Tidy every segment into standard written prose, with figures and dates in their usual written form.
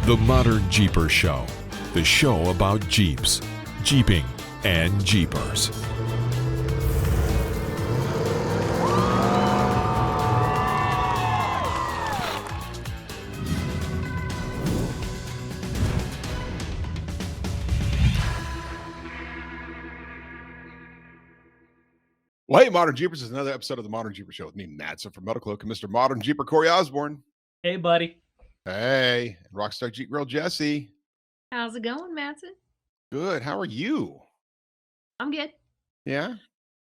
The ModernJeeper Show, the show about Jeeps, Jeeping, and Jeepers. Well, hey, Modern Jeepers, is another episode of the ModernJeeper Show with me, Matson from Metalcloak, and Mr. Modern Jeeper Corey Osborne. Hey, buddy. Hey, Rockstar Jeep Girl Jesse. How's it going, Matson? Good. How are you? I'm good. Yeah?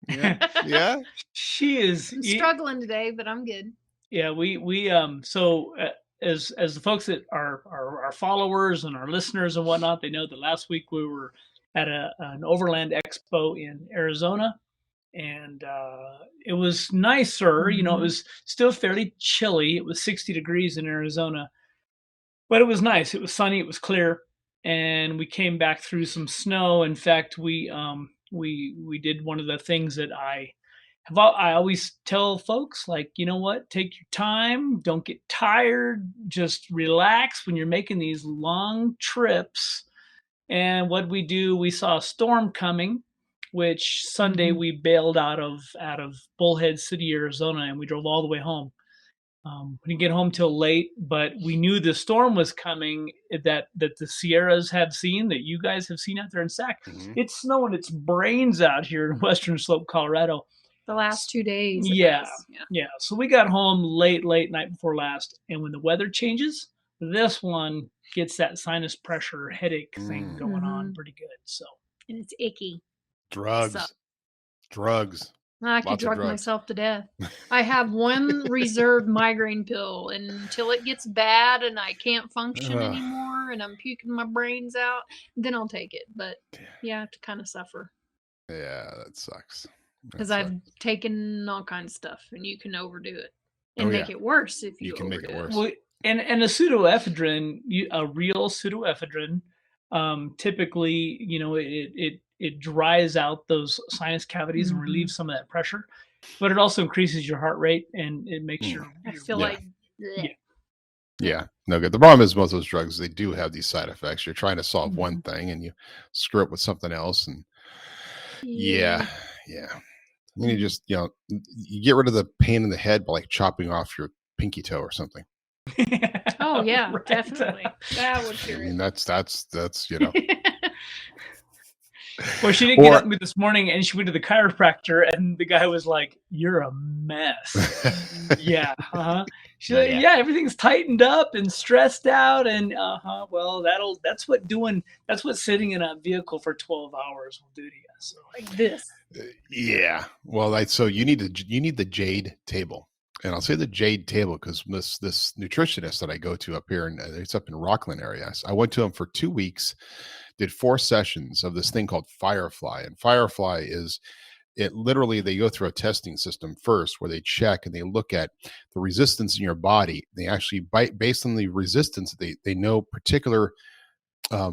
Yeah? She is I'm struggling today, but I'm good. Yeah, so as the folks that are our followers and our listeners and whatnot, they know that last week we were at an Overland Expo in Arizona, and it was nicer. You know, it was still fairly chilly. It was 60 degrees in Arizona, but it was nice. It was sunny. It was clear, and we came back through some snow. In fact, we did one of the things that I always tell folks, like, you know what, take your time, don't get tired, just relax when you're making these long trips. And what we do, we saw a storm coming, which Sunday we bailed out of Bullhead City, Arizona, and we drove all the way home. We didn't get home till late, but we knew the storm was coming that the Sierras have seen, that you guys have seen out there in Sac. It's snowing its brains out here in Western Slope, Colorado. The last 2 days. Yeah. So we got home late night before last, and when the weather changes, this one gets that sinus pressure headache thing going on pretty good. So, and it's icky. Drugs. I could drug myself to death. I have one reserved migraine pill, and until it gets bad and I can't function anymore and I'm puking my brains out, then I'll take it. But yeah, I have to kind of suffer. Yeah, that sucks. Because I've taken all kinds of stuff, and you can overdo it and make it worse if you can make it worse. Well, and a pseudoephedrine, a real pseudoephedrine, typically, you know, it dries out those sinus cavities and relieves some of that pressure, but it also increases your heart rate, and it makes I feel like yeah, no good. The problem is most of those drugs, they do have these side effects. You're trying to solve one thing and you screw up with something else, and yeah. You just, you get rid of the pain in the head by like chopping off your pinky toe or something. Oh yeah, right. Definitely. That would cure it. I mean, that's Well, she didn't get up with me this morning, and she went to the chiropractor, and the guy was like, "You're a mess." Yeah. She's like, "Yeah, everything's tightened up and stressed out, and well, that's what sitting in a vehicle for 12 hours will do to you." So, like this. Yeah. Well, so you need the Jade table. And I'll say the Jade table because this nutritionist that I go to up here, and it's up in Rockland area. I went to him for 2 weeks, did 4 sessions of this thing called Firefly. And Firefly literally, they go through a testing system first where they check and they look at the resistance in your body. They actually, based on the resistance, they know particular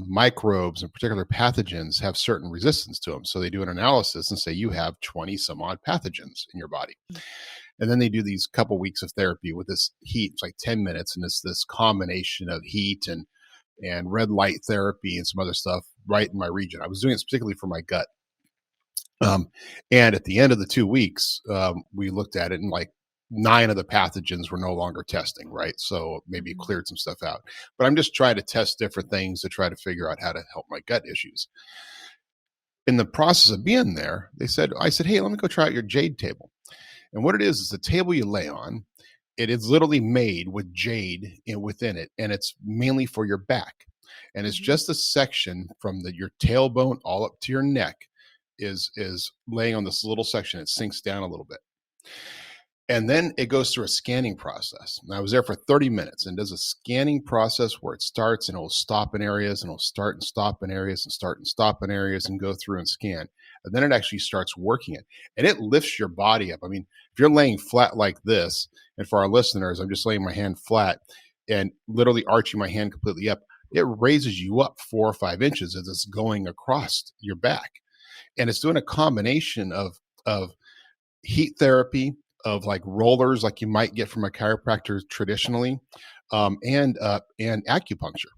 microbes and particular pathogens have certain resistance to them. So they do an analysis and say you have 20 some odd pathogens in your body. And then they do these couple weeks of therapy with this heat. It's like 10 minutes. And it's this combination of heat and red light therapy and some other stuff right in my region. I was doing it particularly for my gut. And at the end of the 2 weeks, we looked at it, and like 9 of the pathogens were no longer testing, right? So maybe cleared some stuff out. But I'm just trying to test different things to try to figure out how to help my gut issues. In the process of being there, I said, hey, let me go try out your Jade table. And what it is the table you lay on. It is literally made with jade within it, and it's mainly for your back. And it's just a section from your tailbone all up to your neck is laying on this little section. It sinks down a little bit. And then it goes through a scanning process. And I was there for 30 minutes and does a scanning process where it starts and it will stop in areas, and it'll start and stop in areas and start and stop in areas and go through and scan. And then it actually starts working it. And it lifts your body up. I mean, if you're laying flat like this, and for our listeners, I'm just laying my hand flat and literally arching my hand completely up, it raises you up 4 or 5 inches as it's going across your back. And it's doing a combination of heat therapy, of like rollers like you might get from a chiropractor traditionally, and acupuncture.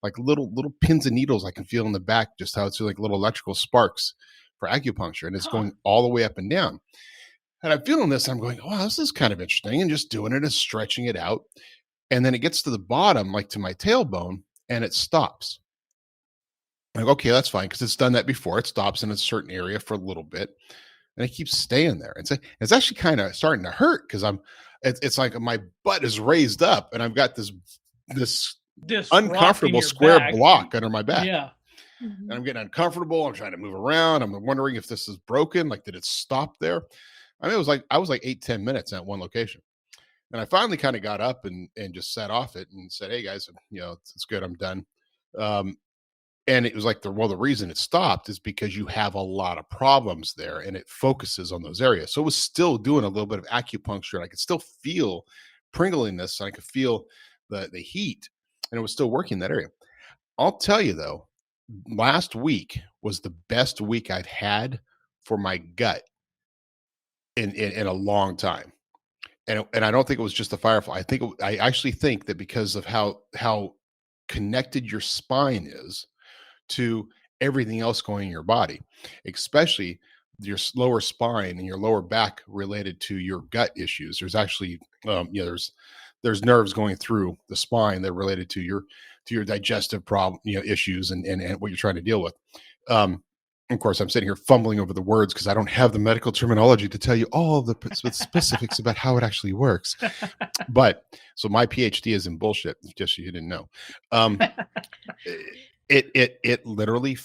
like little pins and needles I can feel in the back, just how it's like little electrical sparks for acupuncture, and it's going all the way up and down. And I'm feeling this, and I'm going, wow, this is kind of interesting, and just doing it and stretching it out. And then it gets to the bottom, like to my tailbone, and it stops. I'm like, okay, that's fine, because it's done that before. It stops in a certain area for a little bit, and it keeps staying there. It's actually kind of starting to hurt because it's like my butt is raised up, and I've got this uncomfortable square back. block under my back. Yeah. And I'm getting uncomfortable. I'm trying to move around. I'm wondering if this is broken. Like, did it stop there? I mean, I was like 8-10 minutes at one location. And I finally kind of got up and just sat off it and said, hey guys, it's good. I'm done. And it was like, the reason it stopped is because you have a lot of problems there, and it focuses on those areas. So it was still doing a little bit of acupuncture, and I could still feel pringliness, and I could feel the heat, and it was still working that area. I'll tell you though, last week was the best week I've had for my gut in a long time. And I don't think it was just the firefly. I actually think that because of how connected your spine is to everything else going in your body, especially your lower spine and your lower back related to your gut issues. There's actually, there's nerves going through the spine that are related to your digestive problem, issues and what you're trying to deal with. Of course, I'm sitting here fumbling over the words because I don't have the medical terminology to tell you all the specifics about how it actually works. But so my PhD is in bullshit, just so you didn't know. It literally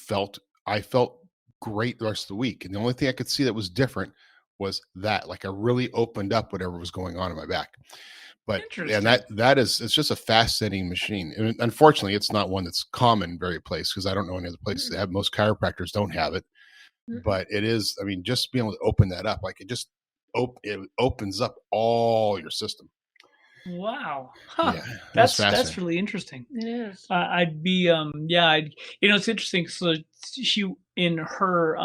I felt great the rest of the week. And the only thing I could see that was different was that, like, I really opened up whatever was going on in my back. But and it's just a fascinating machine. And unfortunately, it's not one that's common in various places, because I don't know any other places that have. Most chiropractors don't have it. But it is, I mean, just being able to open that up, like it opens up all your system. Wow. Yeah, that's really interesting. It is. I'd be it's interesting. So she, in her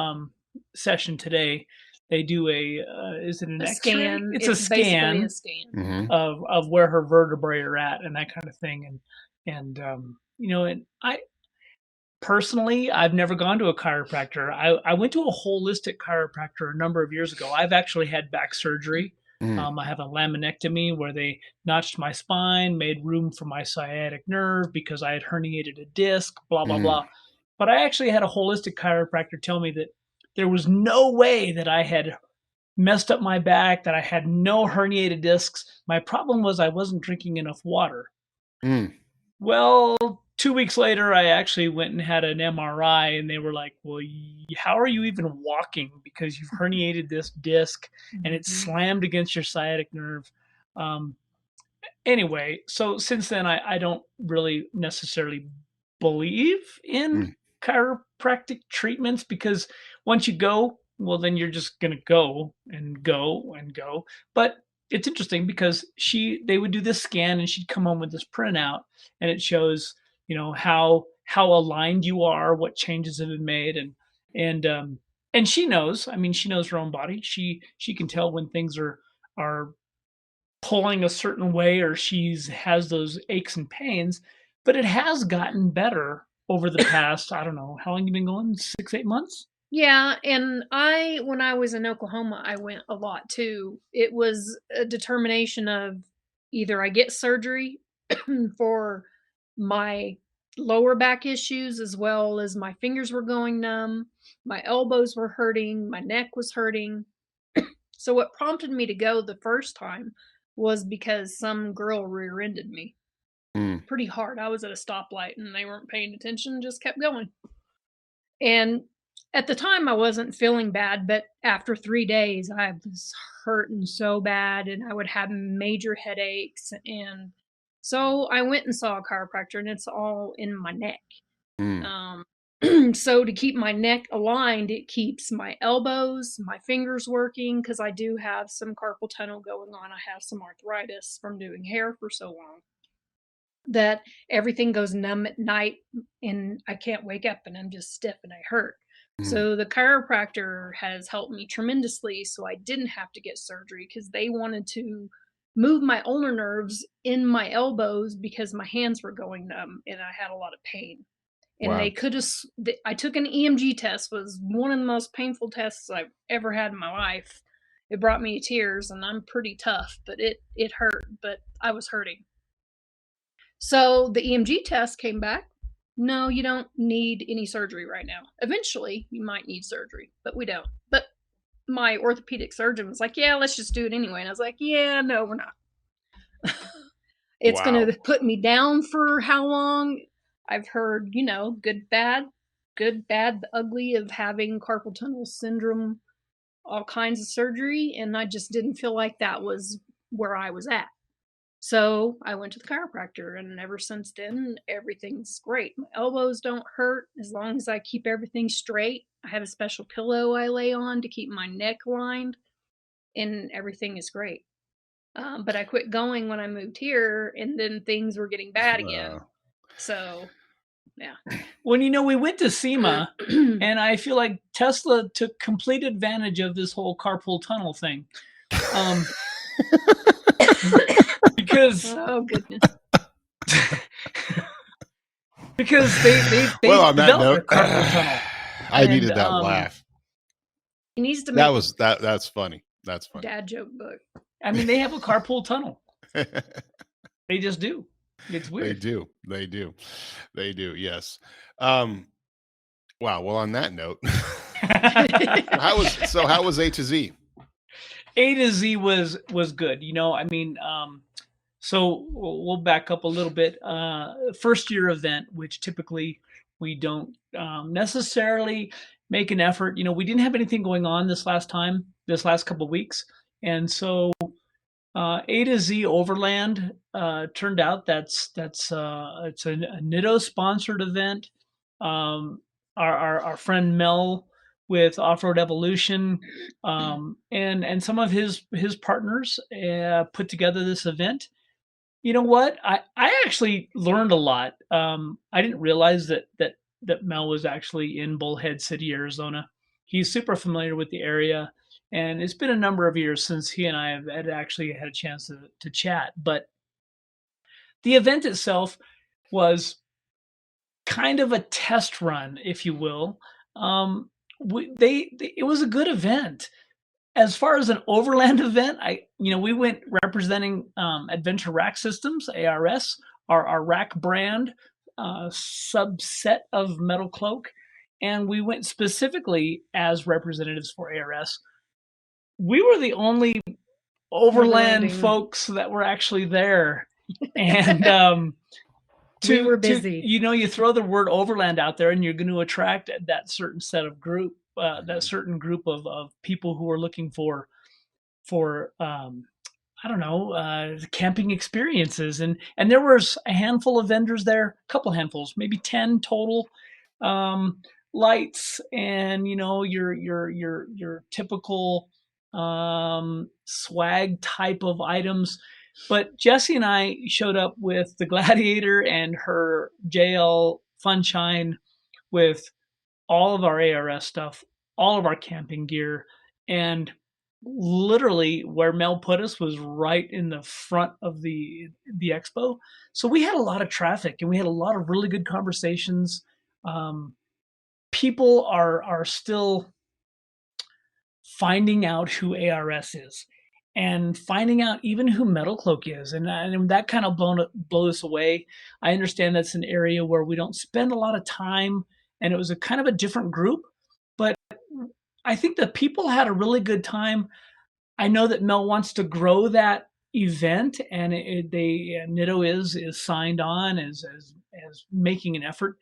session today, they do is it an X-ray? Scan. It's a scan, basically a scan. Mm-hmm. of where her vertebrae are at and that kind of thing. And I personally, I've never gone to a chiropractor. I went to a holistic chiropractor a number of years ago. I've actually had back surgery. I have a laminectomy where they notched my spine, made room for my sciatic nerve because I had herniated a disc, blah, blah, blah. But I actually had a holistic chiropractor tell me that there was no way that I had messed up my back, that I had no herniated discs. My problem was I wasn't drinking enough water. Well, 2 weeks later, I actually went and had an MRI, and they were like, well, how are you even walking? Because you've herniated this disc and it's slammed against your sciatic nerve. Anyway, so since then, I don't really necessarily believe in chiropractic treatments, because once you go, well, then you're just going to go and go and go. But it's interesting because they would do this scan, and she'd come home with this printout, and it shows, how aligned you are, what changes have been made. And she knows, she knows her own body. She can tell when things are pulling a certain way, or has those aches and pains, but it has gotten better over the past, I don't know, how long you been going? 6-8 months? Yeah, and when I was in Oklahoma, I went a lot too. It was a determination of either I get surgery for my lower back issues, as well as my fingers were going numb, my elbows were hurting, my neck was hurting. So what prompted me to go the first time was because some girl rear-ended me pretty hard. I was at a stoplight and they weren't paying attention, just kept going. And at the time I wasn't feeling bad, but after 3 days I was hurting so bad, and I would have major headaches. And so I went and saw a chiropractor, and it's all in my neck. So to keep my neck aligned, it keeps my elbows, my fingers working, because I do have some carpal tunnel going on. I have some arthritis from doing hair for so long that everything goes numb at night, and I can't wake up, and I'm just stiff and I hurt. So the chiropractor has helped me tremendously, so I didn't have to get surgery, because they wanted to move my ulnar nerves in my elbows because my hands were going numb and I had a lot of pain. And Wow. they could have, I took an EMG test, was one of the most painful tests I've ever had in my life. It brought me to tears, and I'm pretty tough, but it hurt, but I was hurting. So the EMG test came back. No, you don't need any surgery right now. Eventually, you might need surgery, but we don't. But my orthopedic surgeon was like, yeah, let's just do it anyway. And I was like, yeah, no, we're not. It's Wow. going to put me down for how long? I've heard, good, bad, the ugly of having carpal tunnel syndrome, all kinds of surgery. And I just didn't feel like that was where I was at. So I went to the chiropractor, and ever since then, everything's great. My elbows don't hurt as long as I keep everything straight. I have a special pillow I lay on to keep my neck lined, and everything is great. But I quit going when I moved here, and then things were getting bad again. Wow. So, yeah. When we went to SEMA, and I feel like Tesla took complete advantage of this whole carpool tunnel thing. Because oh goodness. Because they well, on that developed note, a carpool tunnel. I needed that laugh. He needs to make That's funny. That's funny. dad joke book. I mean, they have a carpool tunnel. They just do. It's weird. They do. Yes. Wow. Well, on that note, how was A2Z? A2Z was good. So we'll back up a little bit. First year event, which typically we don't necessarily make an effort. We didn't have anything going on this last couple of weeks. And so A2Z Overland turned out it's a NITO sponsored event. Our friend Mel with Off-Road Evolution and some of his partners put together this event. You know what? I actually learned a lot. I didn't realize that Mel was actually in Bullhead City, Arizona. He's super familiar with the area, and it's been a number of years since he and I have actually had a chance to chat. But the event itself was kind of a test run, if you will. It was a good event. As far as an overland event, we went representing Adventure Rack Systems, ARS, our rack brand subset of Metalcloak, and we went specifically as representatives for ARS. We were the only overland folks that were actually there, and we were busy. You throw the word overland out there, and you're going to attract that certain set of group. That certain group of people who are looking for camping experiences, and there was a handful of vendors there, a couple handfuls, maybe 10 total, lights, and your typical swag type of items. But Jessie and I showed up with the Gladiator and her JL Funshine with all of our ARS stuff, all of our camping gear, and literally where Mel put us was right in the front of the expo. So we had a lot of traffic, and we had a lot of really good conversations. People are still finding out who ARS is, and finding out even who Metalcloak is, and that kind of blows us away. I understand that's an area where we don't spend a lot of time, and it was a kind of a different group, but I think that people had a really good time. I know that Mel wants to grow that event, and NITO is signed on as making an effort.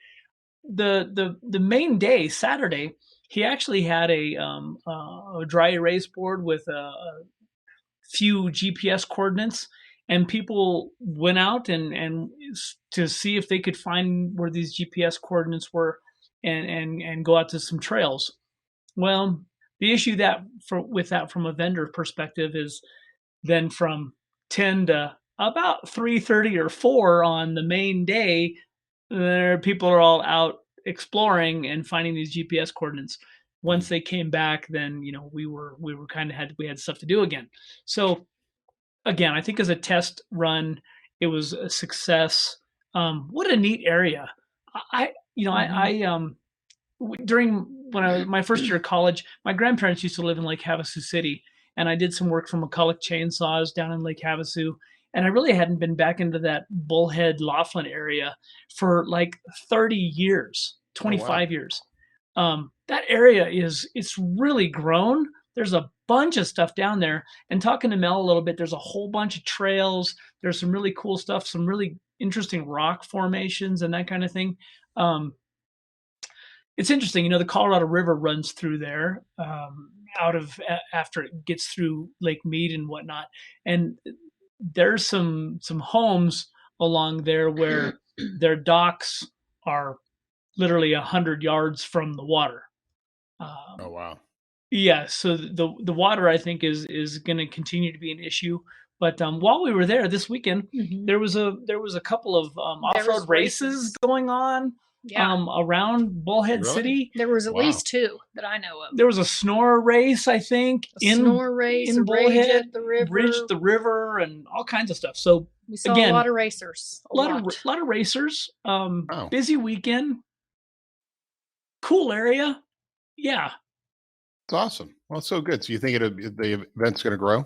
The main day, Saturday, he actually had a dry erase board with a few GPS coordinates, and people went out and to see if they could find where these GPS coordinates were, and go out to some trails. Well, the issue with that from a vendor perspective is then from 10 to about 3:30 or 4 on the main day, people are all out exploring and finding these GPS coordinates. Once they came back, then we had stuff to do again. So again, I think as a test run, it was a success. What a neat area. I you know, during when I was my first year of college, my grandparents used to live in Lake Havasu City, and I did some work for McCulloch Chainsaws down in Lake Havasu. And I really hadn't been back into that Bullhead Laughlin area for like 30 years, 25 years. That area it's really grown. There's a bunch of stuff down there. And talking to Mel a little bit, there's a whole bunch of trails. There's some really cool stuff, some really interesting rock formations and that kind of thing. It's interesting, the Colorado River runs through there, after it gets through Lake Mead and whatnot, and there's some homes along there where their docks are literally 100 yards from the water. Oh wow! Yeah, so the water I think is going to continue to be an issue. But while we were there this weekend, there was a couple of off-road races going on. Yeah. Around Bullhead Really? City. There was at least 2 that I know of. There was a snore race, I think, Snore race, in a Bullhead, Bridge the river, and all kinds of stuff. So we saw again, a lot of racers. A lot of racers. Wow. Busy weekend. Cool area. Yeah. It's awesome. Well, it's so good. So you think the event's going to grow?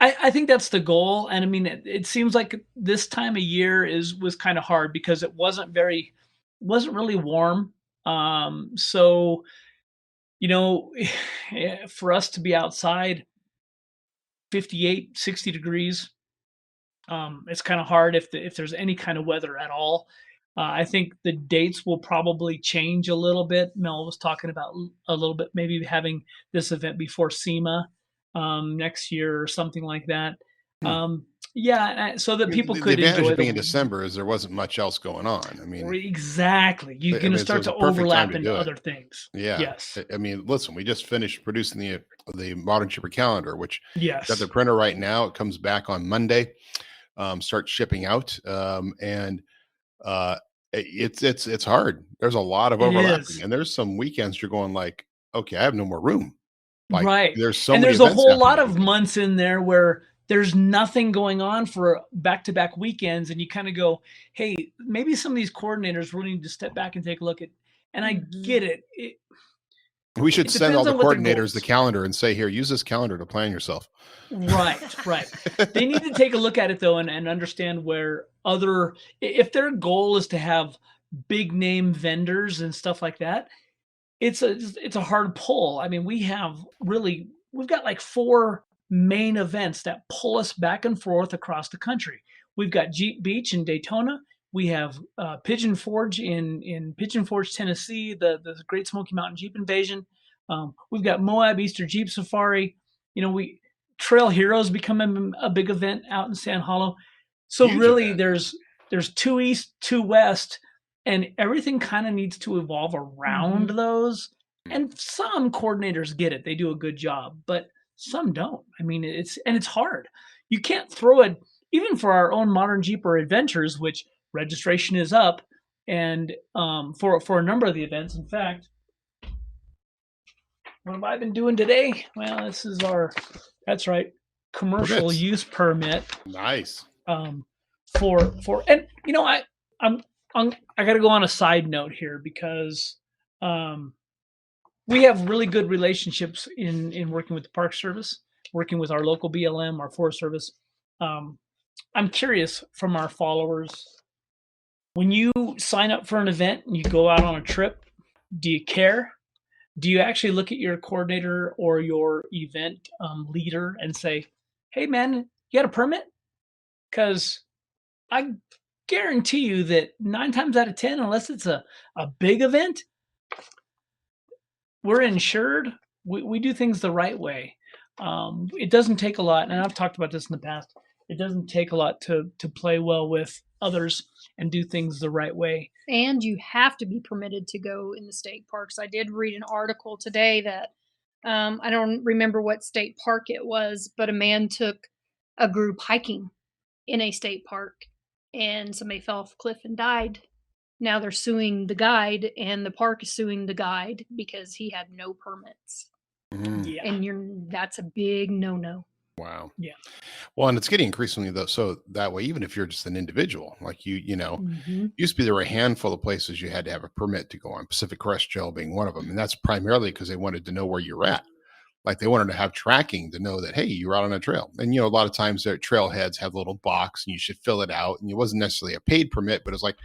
I think that's the goal. And I mean, it seems like this time of year was kind of hard because it wasn't really warm. So, for us to be outside 58, 60 degrees, it's kind of hard if there's any kind of weather at all. I think the dates will probably change a little bit. Mel was talking about a little bit, maybe having this event before SEMA next year or something like that. So that people could the advantage enjoy of being in December is there wasn't much else going on. I mean, exactly. You're going to start to overlap into other things. Yeah. Yes. I mean, listen, we just finished producing the ModernJeeper calendar, which yes, got the printer right now. It comes back on Monday. Start shipping out, and it's hard. There's a lot of overlapping, and there's some weekends you're going like, okay, I have no more room. Like, right. There's so and many there's a whole lot happening. of months in there where there's nothing going on for back-to-back weekends, and you kind of go, hey, maybe some of these coordinators really need to step back and take a look at. And I get it. We should send all the coordinators the calendar and say, here, use this calendar to plan yourself. Right. They need to take a look at it though, and understand where if their goal is to have big name vendors and stuff like that, it's a hard pull. I mean, we've got like 4 main events that pull us back and forth across the country. We've got Jeep Beach in Daytona. We have Pigeon Forge in Pigeon Forge, Tennessee, the Great Smoky Mountain Jeep Invasion. We've got Moab Easter Jeep Safari. Trail Heroes becoming a big event out in Sand Hollow. So huge really event. There's 2 east, 2 west, and everything kind of needs to evolve around those. And some coordinators get it. They do a good job, but some don't. I mean, it's hard. You can't throw it, even for our own Modern Jeeper Adventures, which registration is up, and for a number of the events. In fact, what have I been doing today? Well, this is that's right, commercial use permit. Nice. And I got to go on a side note here because we have really good relationships in working with the Park Service, working with our local BLM, our Forest Service. I'm curious from our followers, when you sign up for an event and you go out on a trip, do you care? Do you actually look at your coordinator or your event leader and say, hey, man, you got a permit? Because I guarantee you that 9 times out of 10, unless it's a big event, we're insured. We do things the right way. It doesn't take a lot, and I've talked about this in the past. It doesn't take a lot to play well with others and do things the right way. And you have to be permitted to go in the state parks. I did read an article today that I don't remember what state park it was, but a man took a group hiking in a state park, and somebody fell off a cliff and died. Now they're suing the guide, and the park is suing the guide because he had no permits. Yeah. And that's a big no-no. Wow. Yeah. Well, and it's getting increasingly though, so that way, even if you're just an individual, like you know, Mm-hmm. used to be there were a handful of places you had to have a permit to go on, Pacific Crest Trail being one of them. And that's primarily because they wanted to know where you're at. Like they wanted to have tracking to know that, hey, you're out on a trail. And, a lot of times their trailheads have a little box and you should fill it out. And it wasn't necessarily a paid permit, but it's like,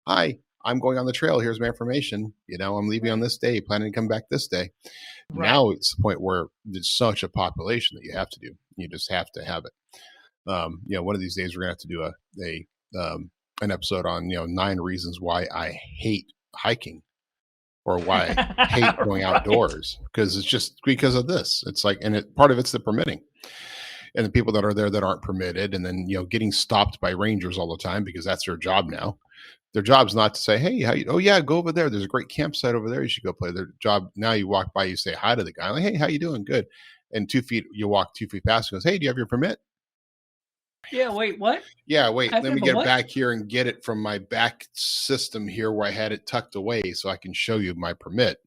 hi, I'm going on the trail. Here's my information. I'm leaving on this day, planning to come back this day. Right. Now it's the point where there's such a population that you have to do. You just have to have it. One of these days we're gonna have to do an episode on 9 reasons why I hate hiking or why I hate going outdoors, because it's just because of this. It's like, and part of it's the permitting and the people that are there that aren't permitted, and then getting stopped by rangers all the time because that's their job now. Their job's not to say, hey, oh yeah, go over there. There's a great campsite over there. You should go play. Their job now, you walk by, you say hi to the guy, like, hey, how you doing? Good. And you walk 2 feet past and goes, hey, do you have your permit? Yeah, wait, what? Yeah, wait, let me get what? back here and get it from my back system here where I had it tucked away so I can show you my permit.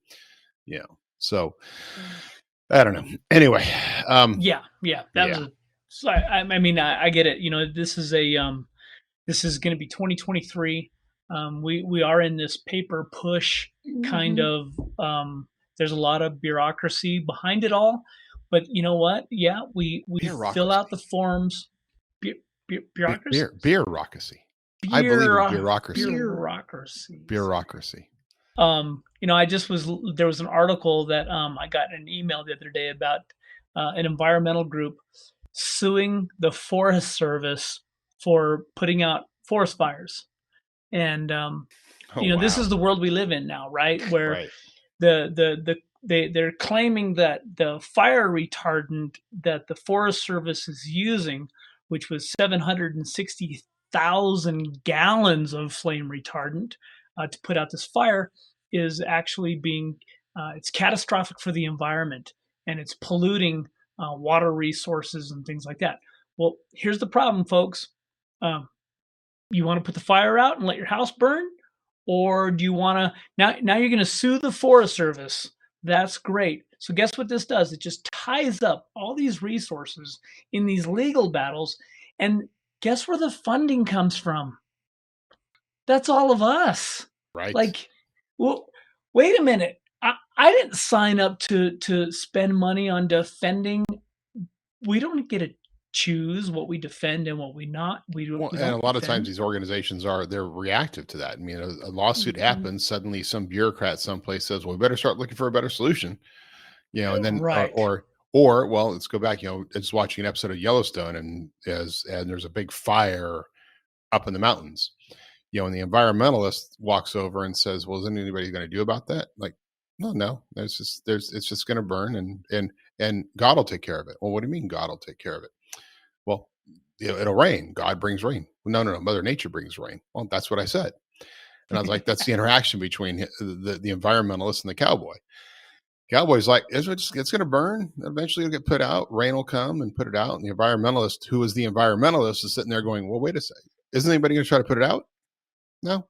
So I don't know. Anyway. Yeah. That was I get it. This is going to be 2023. We are in this paper push kind of, there's a lot of bureaucracy behind it all, but you know what? Yeah, we fill out the forms. Bureaucracy. Bureaucracy. I believe in bureaucracy. Bureaucracy. There was an article that I got an email the other day about an environmental group suing the Forest Service for putting out forest fires. And this is the world we live in now, right? Where they're claiming that the fire retardant that the Forest Service is using, which was 760,000 gallons of flame retardant to put out this fire, is actually it's catastrophic for the environment, and it's polluting water resources and things like that. Well, here's the problem, folks. You want to put the fire out and let your house burn? Or do you want to, now you're going to sue the Forest Service. That's great. So guess what this does? It just ties up all these resources in these legal battles. And guess where the funding comes from? That's all of us. Right. Like, well, wait a minute. I didn't sign up to spend money on defending. We don't get to choose what we defend and what we not. We don't. And a lot of times these organizations they're reactive to that. I mean, a lawsuit happens. Suddenly some bureaucrat someplace says, well, we better start looking for a better solution. And then, or well, let's go back, it's watching an episode of Yellowstone and there's a big fire up in the mountains, and the environmentalist walks over and says, well, is anybody going to do about that? Like, no, it's just going to burn and God will take care of it. Well, what do you mean God will take care of it? Well, it'll rain. God brings rain. Well, no. Mother Nature brings rain. Well, that's what I said. And I was like, that's the interaction between the environmentalist and the cowboy. Cowboy's like, it's going to burn. Eventually it'll get put out. Rain will come and put it out. And the environmentalist, who is the environmentalist, is sitting there going, well, wait a second. Isn't anybody going to try to put it out? No.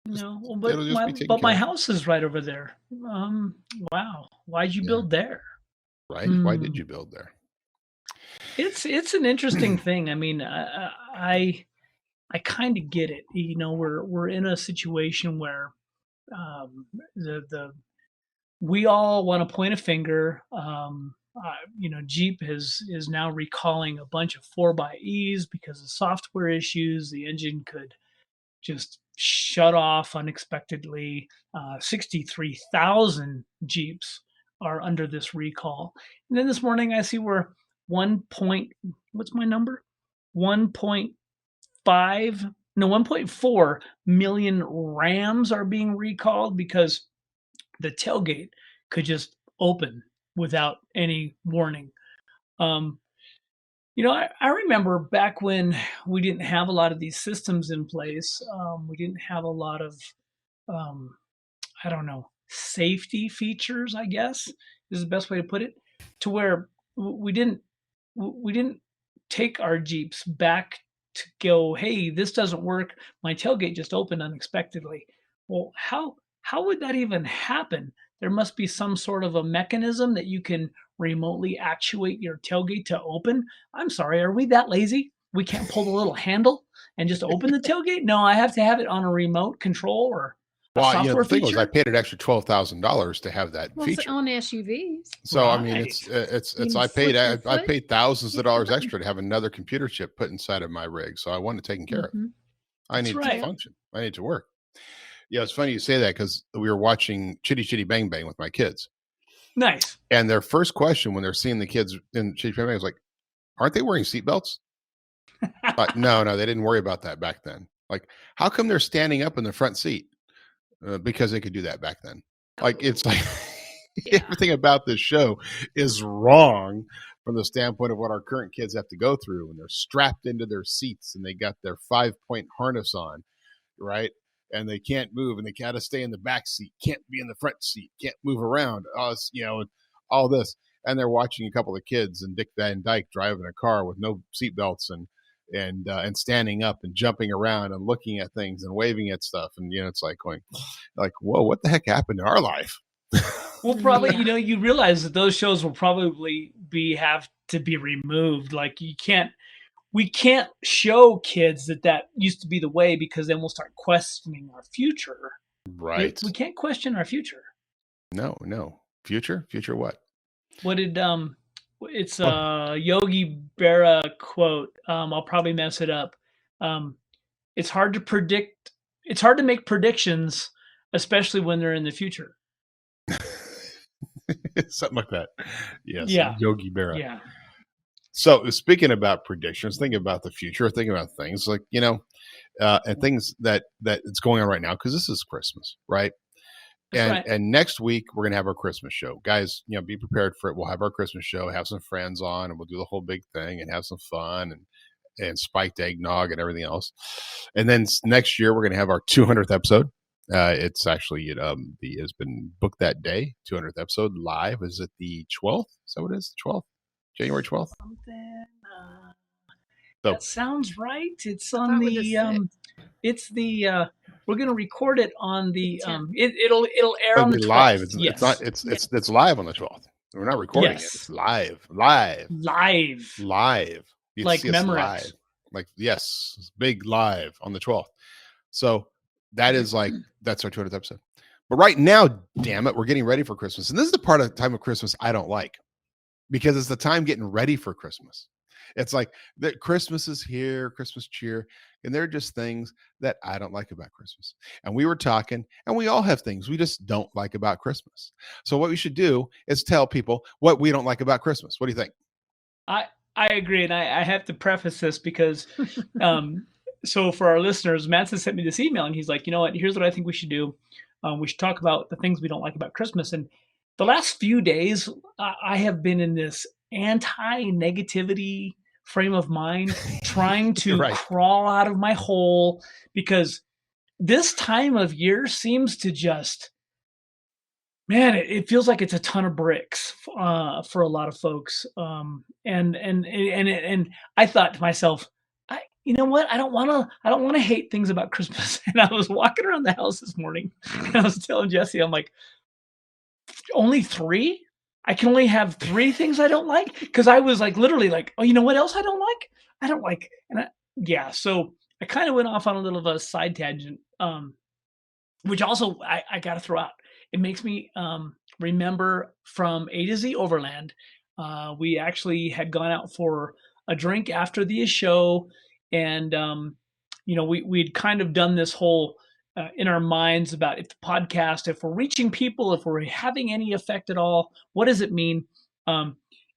No, but my house is right over there. Wow. Why'd you build there? Right. Why did you build there? It's an interesting thing. I mean, I kind of get it. We're in a situation where we all want to point a finger. Jeep is now recalling a bunch of 4xEs because of software issues. The engine could just shut off unexpectedly. 63,000 Jeeps are under this recall. And then this morning I see we're what's my number? 1.4 million Rams are being recalled because the tailgate could just open without any warning. I remember back when we didn't have a lot of these systems in place. We didn't have a lot of, safety features, I guess is the best way to put it, to where we didn't take our Jeeps back to go, hey, this doesn't work. My tailgate just opened unexpectedly. Well, how would that even happen? There must be some sort of a mechanism that you can remotely actuate your tailgate to open. I'm sorry, are we that lazy? We can't pull the little handle and just open the tailgate? No, I have to have it on a remote control or a Well, software the thing was, I feature. paid an extra $12,000 to have that Well, it's feature. on SUVs. So I mean, Right. it's You I flick paid your I foot, paid thousands hit of the dollars button. extra to have another computer chip put inside of my rig. So I want it taken care of. Mhm. I That's need it right. to function. I need it to work. Yeah, it's funny you say that because we were watching Chitty Chitty Bang Bang with my kids, Nice. and their first question when they're seeing the kids in Chitty Chitty Bang Bang was like, "Aren't they wearing seatbelts?" No, they didn't worry about that back then. Like, how come they're standing up in the front seat? Because they could do that back then. Like, it's like Yeah. everything about this show is wrong from the standpoint of what our current kids have to go through when they're strapped into their seats and they got their 5-point harness on, right? And they can't move and they got to stay in the back seat, can't be in the front seat, can't move around, all this. And they're watching a couple of kids and Dick Van Dyke driving a car with no seatbelts and standing up and jumping around and looking at things and waving at stuff. And, it's like going like, whoa, what the heck happened in our life? Well, probably, Yeah. you realize that those shows will probably have to be removed. Like we can't show kids that used to be the way because then we'll start questioning our future. Right. We can't question our future. No. Future what? What did it's a Yogi Berra quote. I'll probably mess it up. It's hard to predict. It's hard to make predictions, especially when they're in the future. Something like that. Yes. Yeah. Yogi Berra. Yeah. So speaking about predictions, thinking about the future, thinking about things like, and things that it's going on right now, because this is Christmas, right? That's right. And next week we're gonna have our Christmas show. Guys, be prepared for it. We'll have our Christmas show, have some friends on, and we'll do the whole big thing and have some fun and spiked eggnog and everything else. And then next year we're gonna have our 200th episode. It's actually has been booked that day. 200th episode live. Is it the 12th? Is that what it is? 12th? January 12th? Something. So, That sounds right. It's I on thought it was the the it's the we're gonna record it on the 10th. it'll air it'll on the be 12th. live. It's Yes. not. It's live on the 12th. We're not recording it. Yes. It's live. Live. You Like see us Memorex. live. Like, yes, it's big live on the 12th. So that is that's our 200th episode. But right now, damn it, we're getting ready for Christmas, and this is the part of the time of Christmas I don't like, because it's the time getting ready for Christmas. It's like that Christmas is here, Christmas cheer, and they're just things that I don't like about Christmas. And we were talking, and we all have things we just don't like about Christmas. So what we should do is tell people what we don't like about Christmas. What do you think? I agree, and I have to preface this because so for our listeners, Matson sent me this email, and he's like, you know what? Here's what I think we should do. We should talk about the things we don't like about Christmas. And the last few days, I have been in this anti-negativity frame of mind, trying to Right. crawl out of my hole, because this time of year seems to just, man, it feels like it's a ton of bricks for a lot of folks. And I thought to myself, you know what? I don't want to hate things about Christmas. And I was walking around the house this morning, and I was telling Jesse, I'm like, only 3? I can only have 3 things I don't like? Because I was like, literally like, oh, you know what else I don't like? I don't like, so I kind of went off on a little of a side tangent, which also I got to throw out. It makes me remember from A2Z Overland. We actually had gone out for a drink after the show, and we'd kind of done this whole in our minds about if the podcast, if we're reaching people, if we're having any effect at all, what does it mean?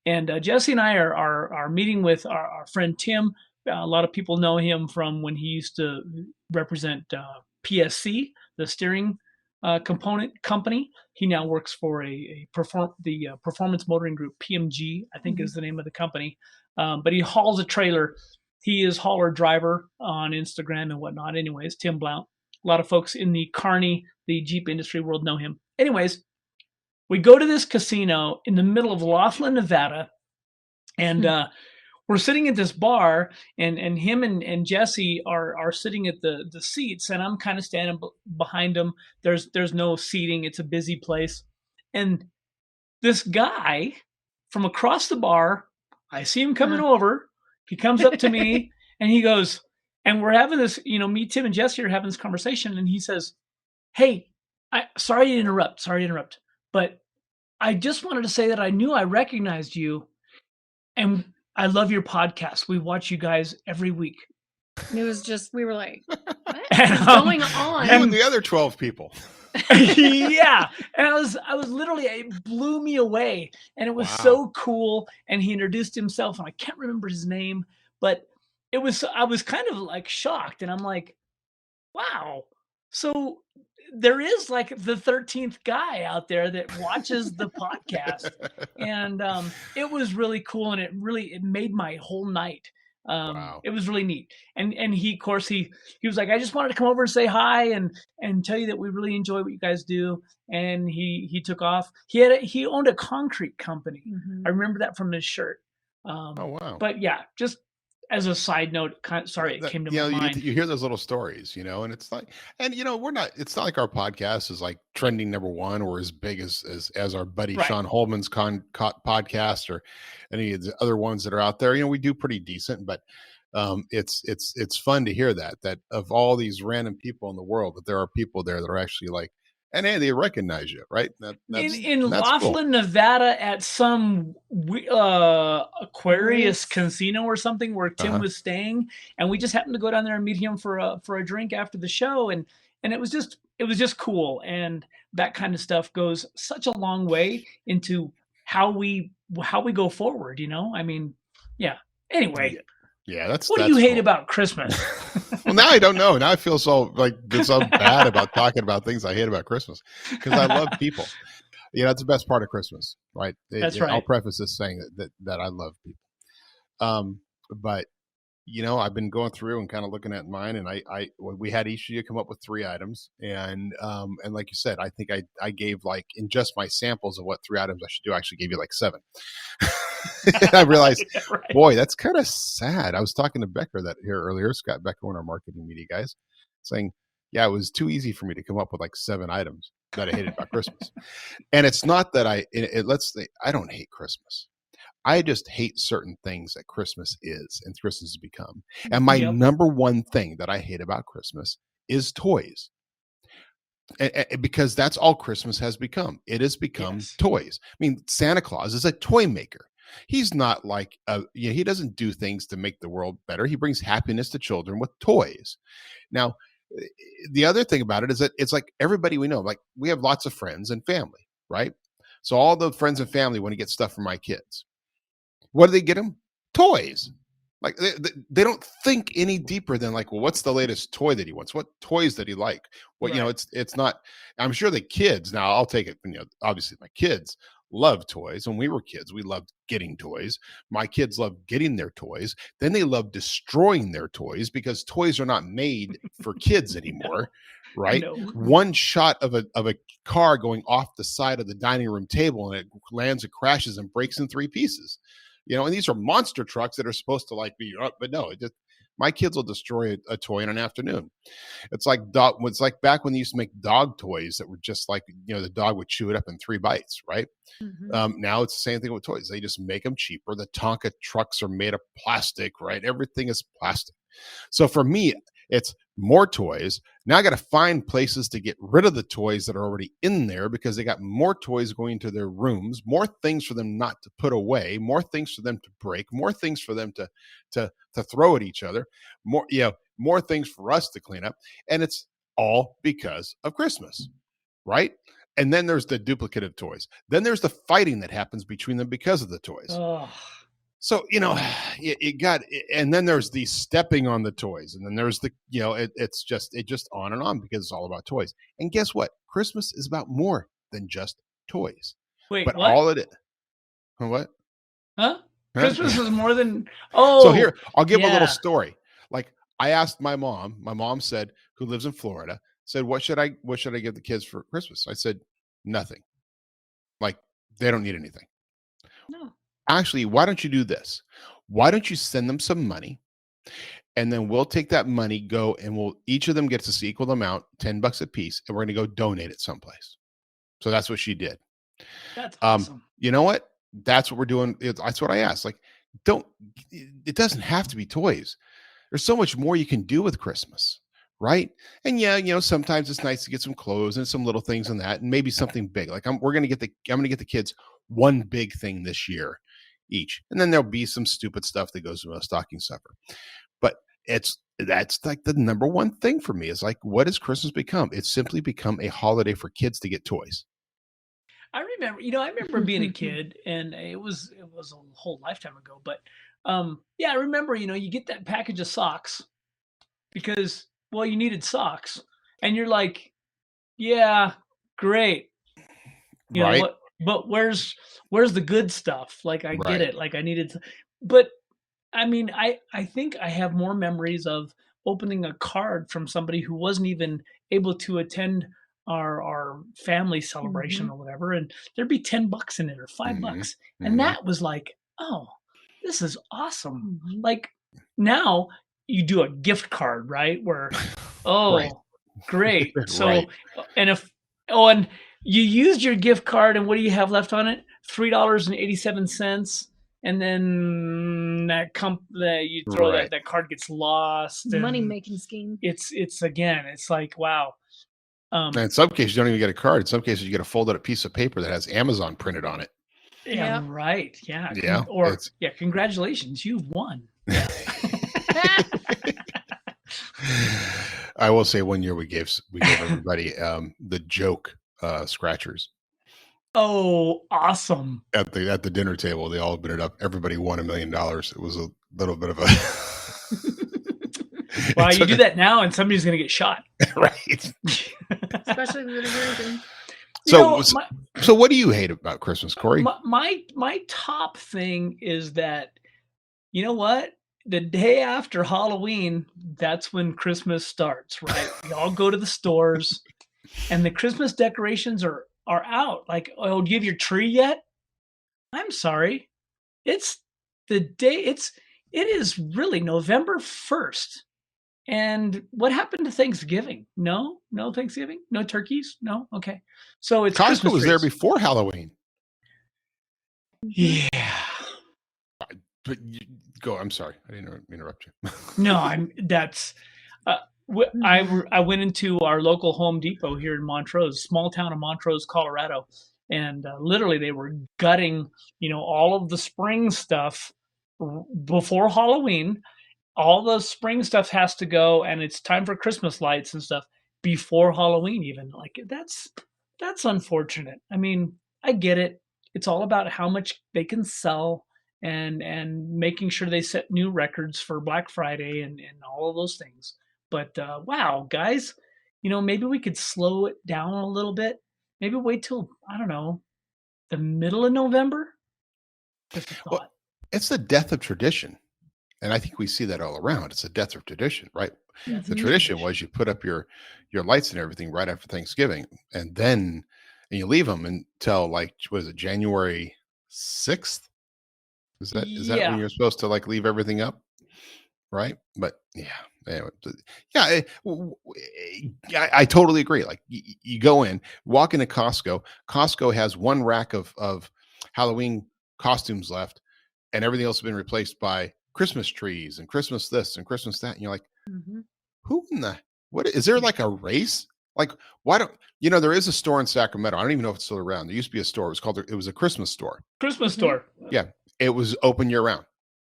And Jesse and I are meeting with our friend Tim. A lot of people know him from when he used to represent PSC, the steering component company. He now works for the Performance Motoring Group, PMG, I think is the name of the company. But he hauls a trailer. He is hauler driver on Instagram and whatnot. Anyways, Tim Blount. A lot of folks in the Carney, the Jeep industry world know him. Anyways, we go to this casino in the middle of Laughlin, Nevada, and we're sitting at this bar, and him and Jesse are sitting at the seats, and I'm kind of standing behind them. There's no seating. It's a busy place. And this guy from across the bar, I see him coming over. He comes up to me and he goes, and we're having this, me, Tim, and Jesse are having this conversation. And he says, "Hey, sorry to interrupt, but I just wanted to say that I knew I recognized you, and I love your podcast. We watch you guys every week." It was just, we were like, what And, is going on? You and the other 12 people. Yeah. And I was literally, it blew me away. And it was so cool. And he introduced himself, and I can't remember his name, but I was kind of like shocked. And I'm like, wow. So there is like the 13th guy out there that watches the podcast. And it was really cool. And it made my whole night. It was really neat. And he, of course, he was like, "I just wanted to come over and say hi and tell you that we really enjoy what you guys do." And he took off. He owned a concrete company. I remember that from his shirt. Oh, wow. But yeah, just as a side note, it came to my mind. You hear those little stories, and it's like, and it's not like our podcast is like trending #1 or as big as our buddy Sean Holman's podcast or any of the other ones that are out there. We do pretty decent, but it's fun to hear that of all these random people in the world, that there are people there that are actually like, and hey, they recognize you, right? In Laughlin, cool. Nevada, at some Aquarius casino or something where Tim was staying, and we just happened to go down there and meet him for a drink after the show, and it was just cool, and that kind of stuff goes such a long way into how we go forward. I mean, yeah. Anyway. Yeah, that's what do you hate about Christmas? Well, now I don't know. Now I feel so bad about talking about things I hate about Christmas, because I love people. It's the best part of Christmas, right? That's right. I'll preface this saying that I love people. But I've been going through and kind of looking at mine, and we had each of you come up with 3 items, and like you said, I think I gave, like, in just my samples of what 3 items I should do, I actually gave you like 7. I realized, boy, that's kind of sad. I was talking to Becker earlier, Scott Becker, one of our marketing media guys, saying, yeah, it was too easy for me to come up with like 7 items that I hated about Christmas. And it's not that I don't hate Christmas. I just hate certain things that Christmas is and Christmas has become. And my number one thing that I hate about Christmas is toys. Because that's all Christmas has become. It has become toys. I mean, Santa Claus is a toy maker. He's not like, he doesn't do things to make the world better. He brings happiness to children with toys. Now, the other thing about it is that it's like everybody we know, like we have lots of friends and family, right? So all the friends and family want to get stuff for my kids. What do they get them? Toys. Like they don't think any deeper than like, well, what's the latest toy that he wants? What toys that he like? Well, it's not, I'm sure the kids, now I'll take it, obviously my kids love toys. When we were kids, we loved getting toys. My kids love getting their toys. Then they love destroying their toys, because toys are not made for kids anymore. Right? One shot of a car going off the side of the dining room table, and it lands, it crashes and breaks in 3 pieces. And these are monster trucks that are supposed to like be up, but no, my kids will destroy a toy in an afternoon. It's like back when they used to make dog toys that were just like, the dog would chew it up in 3 bites, right? Mm-hmm. Now it's the same thing with toys. They just make them cheaper. The Tonka trucks are made of plastic, right? Everything is plastic. So for me, it's more toys. Now I got to find places to get rid of the toys that are already in there, because they got more toys going to their rooms, more things for them not to put away, more things for them to break, more things for them to throw at each other, more things for us to clean up. And it's all because of Christmas, right? And then there's the duplicative toys. Then there's the fighting that happens between them because of the toys. Oh. So, it got, and then there's the stepping on the toys, and then there's the, it's just on and on, because it's all about toys. And guess what? Christmas is about more than just toys. Wait, but what? all it is. What? Huh? Christmas is more than, oh. So here, I'll give a little story. Like, I asked my mom said, who lives in Florida, said, what should I give the kids for Christmas? I said, nothing. Like, they don't need anything. No. Actually, why don't you do this? Why don't you send them some money, and then we'll take that money, and each of them gets this equal amount, $10 a piece, and we're going to go donate it someplace. So that's what she did. That's awesome. You know what? that's what we're doing. That's what I asked. Like, it doesn't have to be toys. There's so much more you can do with Christmas, right? And yeah, sometimes it's nice to get some clothes and some little things on that, and maybe something big. Like I'm gonna get the kids one big thing this year each, and then there'll be some stupid stuff that goes with a stocking stuffer. But that's like the number one thing for me is like, what has Christmas become? It's simply become a holiday for kids to get toys. I remember being a kid, and it was a whole lifetime ago, but yeah, I remember, you get that package of socks because, well, you needed socks, and you're like, yeah, great. Right. But where's the good stuff? Like, I Right. get it. Like, I needed, but I mean, I think I have more memories of opening a card from somebody who wasn't even able to attend our family celebration or whatever, and there'd be $10 in it or $5, and that was like, oh, this is awesome. Like, now you do a gift card, right? Where, oh, Right. great. So, Right. and you used your gift card, and what do you have left on it? $3.87. And then you throw Right. that card gets lost. Money and making scheme. It's again, it's like, wow. And in some cases, you don't even get a card. In some cases, you get a folded up piece of paper that has Amazon printed on it. Yeah, Yep. right. Yeah. Yeah, Or congratulations, you've won. I will say one year we gave everybody the joke scratchers Oh, awesome. at the dinner table. They all opened it up. Everybody won $1 million. It was a little bit of a Well, you do that now, and somebody's going to get shot. right. Especially if they're drinking. So what do you hate about Christmas, Corey? My top thing is that, you know what? The day after Halloween, that's when Christmas starts, right? We all go to the stores, and the Christmas decorations are out. Like, oh, do you have your tree yet? I'm sorry. It's the day. It is really November 1st. And what happened to Thanksgiving? No Thanksgiving? No turkeys? No? Okay. So it's Costco Christmas was there trees. before Halloween. Yeah. But go. I'm sorry. I didn't interrupt you. No, I went into our local Home Depot here in Montrose, small town of Montrose, Colorado, and literally they were gutting, all of the spring stuff before Halloween. All the spring stuff has to go, and it's time for Christmas lights and stuff before Halloween. Even like that's unfortunate. I mean, I get it. It's all about how much they can sell and making sure they set new records for Black Friday and all of those things. But wow, guys, maybe we could slow it down a little bit. Maybe wait till, I don't know, the middle of November. Just a thought. Well, it's the death of tradition. And I think we see that all around. It's a death of tradition, right? The tradition was you put up your lights and everything right after Thanksgiving, and you leave them until like, was it January 6th? Is that when you're supposed to like leave everything up? Right. But anyway, I totally agree. Like you go in, walk into Costco. Costco has one rack of Halloween costumes left, and everything else has been replaced by Christmas trees and Christmas this and Christmas that. And you're like, who in the, what is there like a race? Like, why don't, there is a store in Sacramento. I don't even know if it's still around. There used to be a store. It was a Christmas store. Christmas store. Yeah. It was open year round.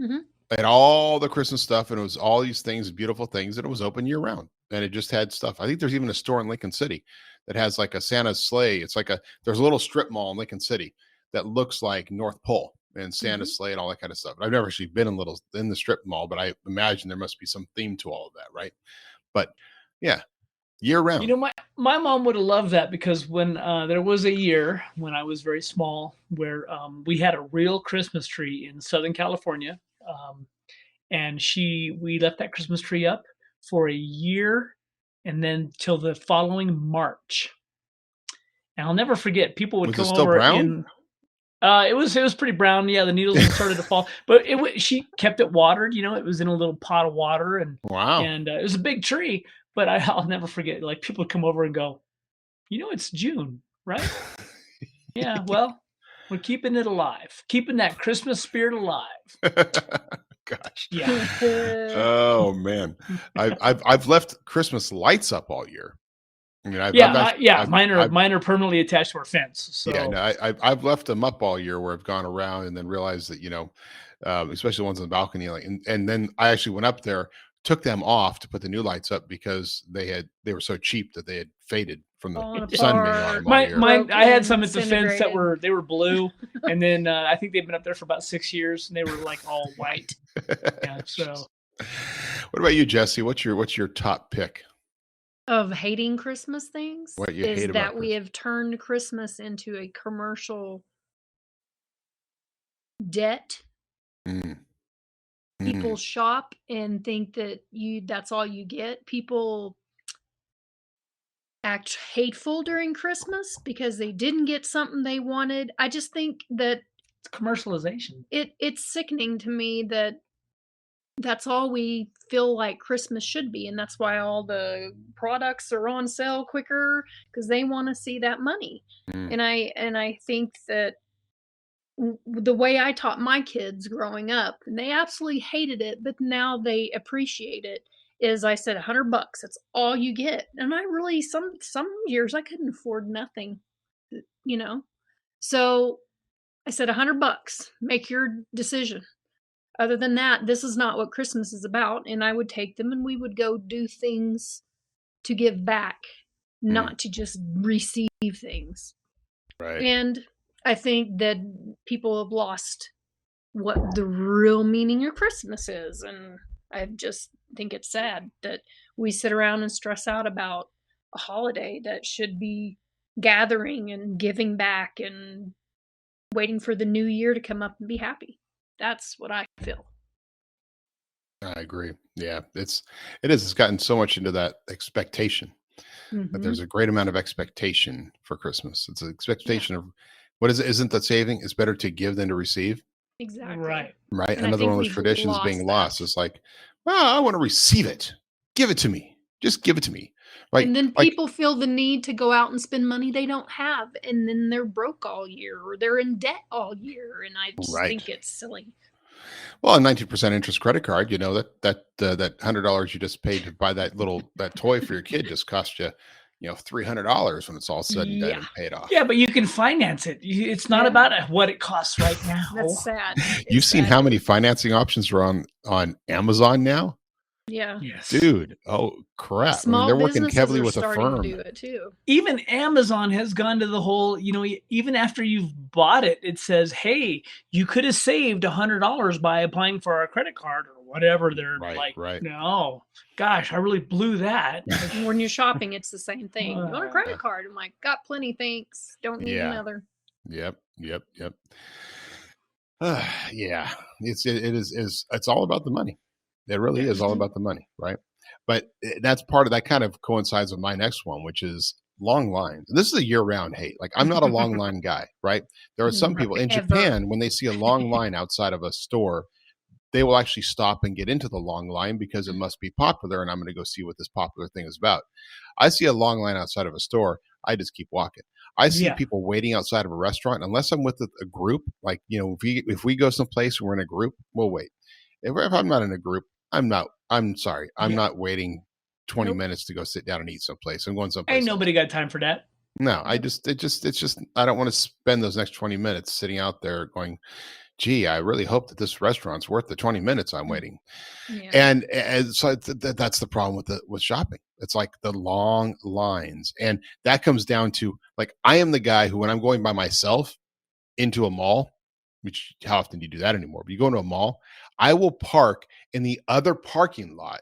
Had all the Christmas stuff, and it was all these things, beautiful things, and it was open year round. And it just had stuff. I think there's even a store in Lincoln City that has like a Santa's sleigh. It's like there's a little strip mall in Lincoln City that looks like North Pole and Santa's sleigh and all that kind of stuff. I've never actually been in the strip mall, but I imagine there must be some theme to all of that, right? But yeah, year round. My mom would have loved that, because when there was a year when I was very small where we had a real Christmas tree in Southern California, and we left that Christmas tree up for a year, and then till the following March. And I'll never forget, people would come over brown? It was pretty brown. Yeah, the needles had started to fall, but she kept it watered. It was in a little pot of water, and wow, and it was a big tree. But I'll never forget. Like, people would come over and go, it's June, right? Yeah. Well, We're keeping it alive, keeping that Christmas spirit alive. Gosh. Yeah. Oh man, I've left Christmas lights up all year. I mean, mine are permanently attached to our fence. So yeah, no, I've left them up all year where I've gone around and then realized that, especially the ones on the balcony, like, and then I actually went up there, took them off to put the new lights up because they were so cheap that they had faded from the sun being on them all year. Mine, I had some at the fence that were blue, and then I think they've been up there for about 6 years, and they were like all white. Yeah. So, what about you, Jesse? What's your top pick of hating Christmas things? What you is hate about that we have turned Christmas into a commercial debt. People shop and think that that's all you get. People act hateful during Christmas because they didn't get something they wanted. I just think that it's commercialization. It's sickening to me that that's all we feel like Christmas should be, and that's why all the products are on sale quicker, because they want to see that money. And I think that the way I taught my kids growing up, and they absolutely hated it, but now they appreciate it, is I said $100, that's all you get. And I really, some years I couldn't afford nothing, so I said $100, make your decision. Other than that, this is not what Christmas is about. And I would take them and we would go do things to give back, not to just receive things. Right. And I think that people have lost what the real meaning of Christmas is. And I just think it's sad that we sit around and stress out about a holiday that should be gathering and giving back and waiting for the new year to come up and be happy. That's what I feel. I agree. Yeah, it is. It's gotten so much into that expectation that there's a great amount of expectation for Christmas. It's an expectation of what is it? Isn't that saving? It's better to give than to receive. Exactly. Right. And another one of those traditions being lost. It's like, well, I want to receive it. Give it to me. Just give it to me. Like, and then people feel the need to go out and spend money they don't have, and then they're broke all year or they're in debt all year, and I just think it's silly. Well, a 19% interest credit card, that $100 you just paid to buy that toy for your kid just cost you, $300 when it's all said and done and paid off. Yeah, but you can finance it. It's not about what it costs right now. That's sad. You've seen how many financing options are on Amazon now? Yeah. Yes. Dude. Oh crap. Small they're working heavily with a To firm. do it too. Even Amazon has gone to the whole, even after you've bought it, it says, hey, you could have saved $100 by applying for our credit card or whatever. They're no, gosh, I really blew that. When you're shopping, it's the same thing. You want a credit card? I'm like, got plenty, thanks. Don't need another. Yep. Yeah. It's all about the money. It really is all about the money, right? But that's part of that kind of coincides with my next one, which is long lines. This is a year-round hate. Like, I'm not a long line guy, right? There are some people in Japan, when they see a long line outside of a store, they will actually stop and get into the long line because it must be popular, and I'm going to go see what this popular thing is about. I see a long line outside of a store, I just keep walking. I see people waiting outside of a restaurant, unless I'm with a group. Like, if we go someplace and we're in a group, we'll wait. If I'm not in a group, I'm sorry. I'm not waiting 20 minutes to go sit down and eat someplace. I'm going someplace. Ain't nobody got time for that. No, it's just, I don't want to spend those next 20 minutes sitting out there going, gee, I really hope that this restaurant's worth the 20 minutes I'm waiting. Yeah. And so that's the problem with shopping. It's like the long lines. And that comes down to, like, I am the guy who, when I'm going by myself into a mall, which how often do you do that anymore? But you go into a mall, I will park in the other parking lot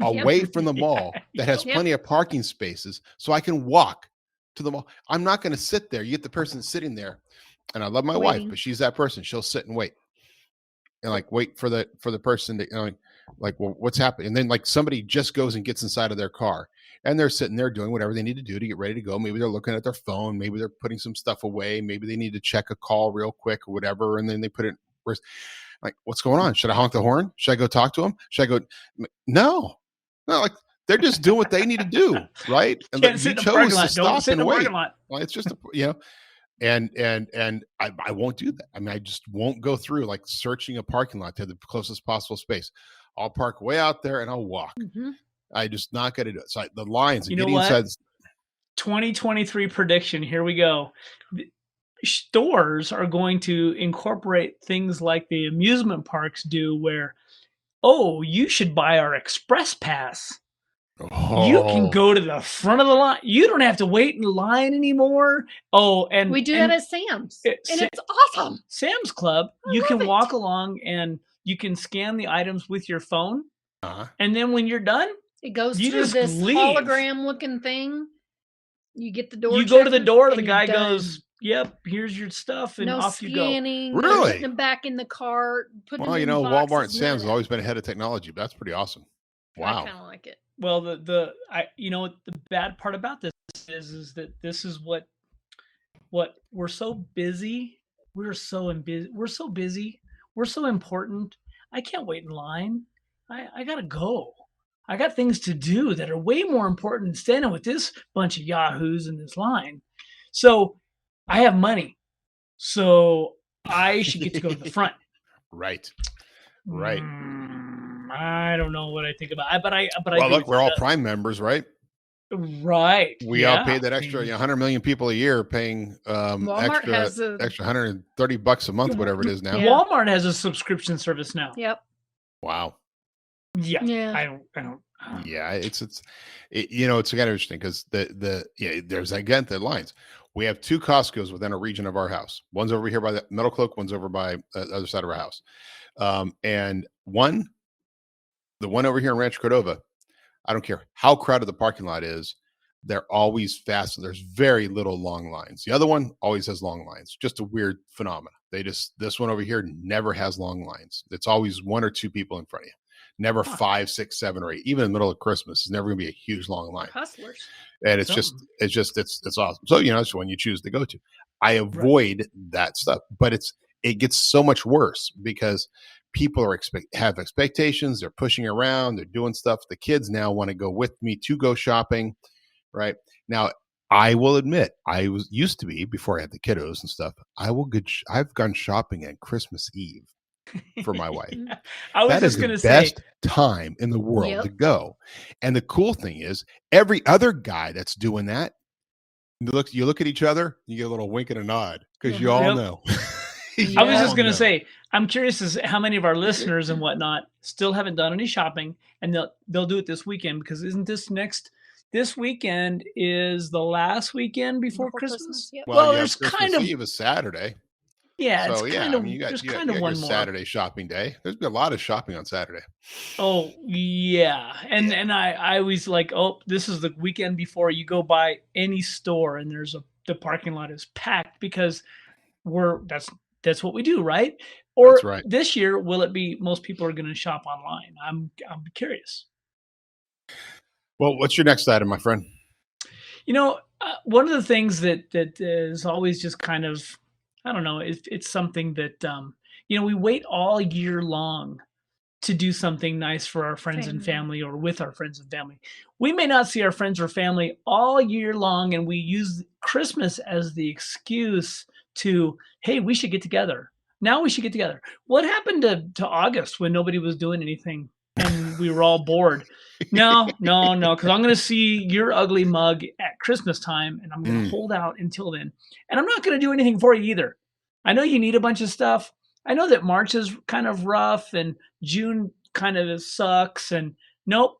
away from the mall that has plenty of parking spaces so I can walk to the mall. I'm not going to sit there. You get the person sitting there, and I love my wife, but she's that person. She'll sit and wait and wait for the person to, well, what's happening? And then somebody just goes and gets inside of their car, and they're sitting there doing whatever they need to do to get ready to go. Maybe they're looking at their phone. Maybe they're putting some stuff away. Maybe they need to check a call real quick or whatever. And then they put it what's going on? Should I honk the horn? Should I go talk to them? Should I go? No, they're just doing what they need to do. Right. And you chose to stop and wait. Well, it's just, And I won't do that. I mean, I just won't go through like searching a parking lot to the closest possible space. I'll park way out there and I'll walk. Mm-hmm. I just not going to do it. So the lines and You know getting what? inside. 2023 prediction. Here we go. Stores are going to incorporate things like the amusement parks do, where, oh, you should buy our express pass. You can go to the front of the line. You don't have to wait in line anymore. Oh, and We do that at Sam's, and it's awesome. Sam's Club, you can walk along and you can scan the items with your phone. And then when you're done, it goes through this hologram looking thing. You get the door. You go to the door, the guy goes, "Yep, here's your stuff," and off you go. Scanning, really? Putting them back in the cart. Well, you know, Walmart and Sam's has always been ahead of technology. But that's pretty awesome. Wow. I kind of like it. Well, the bad part about this is that this is what we're so busy. We're so busy. We're so important. I can't wait in line. I gotta go. I got things to do that are way more important than standing with this bunch of yahoos in this line. So I have money. So I should get to go to the front. Right. I don't know what I think about it, but well, look, we're all Prime members, right? Right. We all pay that extra 100 million people a year paying extra $130 a month, whatever it is now. Walmart has a subscription service now. Yep. Wow. Yeah. I don't. Yeah, it's you know, it's kind of interesting because there's again the lines. We have two Costco's within a region of our house. One's over here by the Metalcloak. One's over by the other side of our house. And the one over here in Rancho Cordova, I don't care how crowded the parking lot is, they're always fast. So there's very little long lines. The other one always has long lines. Just a weird phenomenon. This one over here never has long lines. It's always one or two people in front of you. Never 5, 6, 7, or 8. Even in the middle of Christmas, it's never gonna be a huge long line. Hustlers. And it's awesome. So you know, it's one you choose to go to. I avoid that stuff, but it gets so much worse because people have expectations. They're pushing around. They're doing stuff. The kids now want to go with me to go shopping. Right now, I will admit, used to be before I had the kiddos and stuff. I've gone shopping at Christmas Eve for my wife. That is the best time in the world to go. And the cool thing is, every other guy that's doing that, you look at each other, you get a little wink and a nod because you all know. I was just going to say, I'm curious as how many of our listeners and whatnot still haven't done any shopping, and they'll do it this weekend, because isn't this weekend is the last weekend before Christmas? Yep. Well, there's Christmas Eve is Saturday. Yeah, so it's kind of, you got one more Saturday shopping day. There's been a lot of shopping on Saturday. Oh yeah, and I always like, oh, this is the weekend before you go by any store and the parking lot is packed, because that's what we do, right? Or that's right. This year, will it be most people are going to shop online? I'm curious. Well, what's your next item, my friend? You know, one of the things that is always just kind of, I don't know, it's something that, we wait all year long to do something nice for our friends and family, or with our friends and family. We may not see our friends or family all year long, and we use Christmas as the excuse to, hey, we should get together. Now we should get together. What happened to August when nobody was doing anything and we were all bored? No, because I'm going to see your ugly mug at Christmas time, and I'm going to hold out until then. And I'm not going to do anything for you either. I know you need a bunch of stuff. I know that March is kind of rough and June kind of sucks. And nope,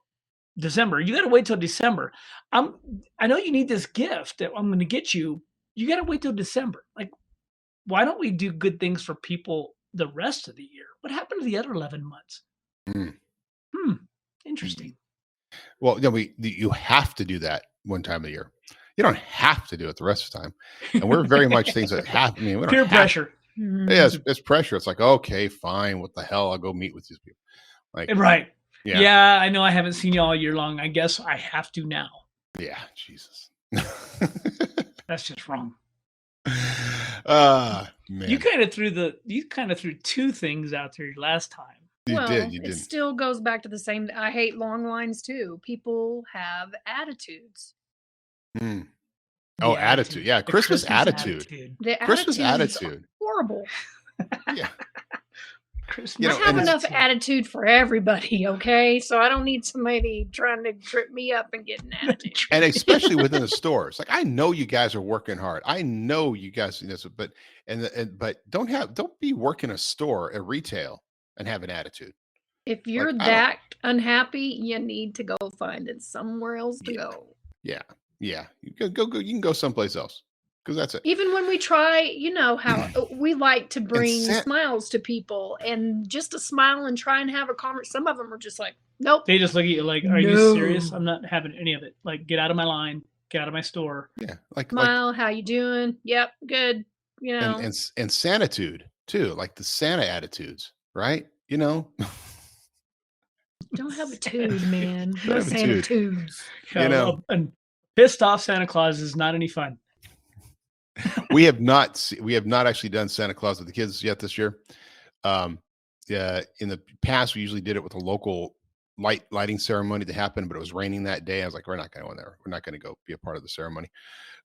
December. You got to wait till December. I know you need this gift that I'm going to get you. You got to wait till December. Like, why don't we do good things for people the rest of the year? What happened to the other 11 months? Interesting. Well, you have to do that one time a year. You don't have to do it the rest of the time. And we're very much things that happen. I mean, we don't peer pressure. Yeah, it's pressure. It's like, okay, fine. What the hell? I'll go meet with these people. Like, right. Yeah, I know I haven't seen you all year long. I guess I have to now. Yeah, Jesus. That's just wrong. Man. You kind of threw two things out there last time. You did. It still goes back to the same. I hate long lines too. People have attitudes. Oh, attitude. Yeah, The Christmas attitude. The Christmas attitude is attitude. horrible. Yeah. Christmas. I have enough attitude for everybody, okay? So I don't need somebody trying to trip me up and get an attitude. And especially within the stores. Like, I know you guys are working hard. I know you guys, but don't be working a store at retail and have an attitude. If you're that unhappy, you need to go find it somewhere else to go. Yeah. Yeah. You can go someplace else. Because that's it. Even when we try, you know how we like to bring smiles to people, and just a smile and try and have a conversation. Some of them are just like, nope. They just look at you like, are you serious? I'm not having any of it. Like, get out of my line. Get out of my store. Yeah. Smile. How you doing? Yep. Good. You know. And Sanitude too. Like the Santa attitudes, right? You know. Don't have a tude, man. No Sanitudes. You know. And pissed off Santa Claus is not any fun. we have not actually done Santa Claus with the kids yet this year. Yeah, in the past we usually did it with a local lighting ceremony to happen, but it was raining that day. I was like, we're not going to go in there. We're not going to go be a part of the ceremony.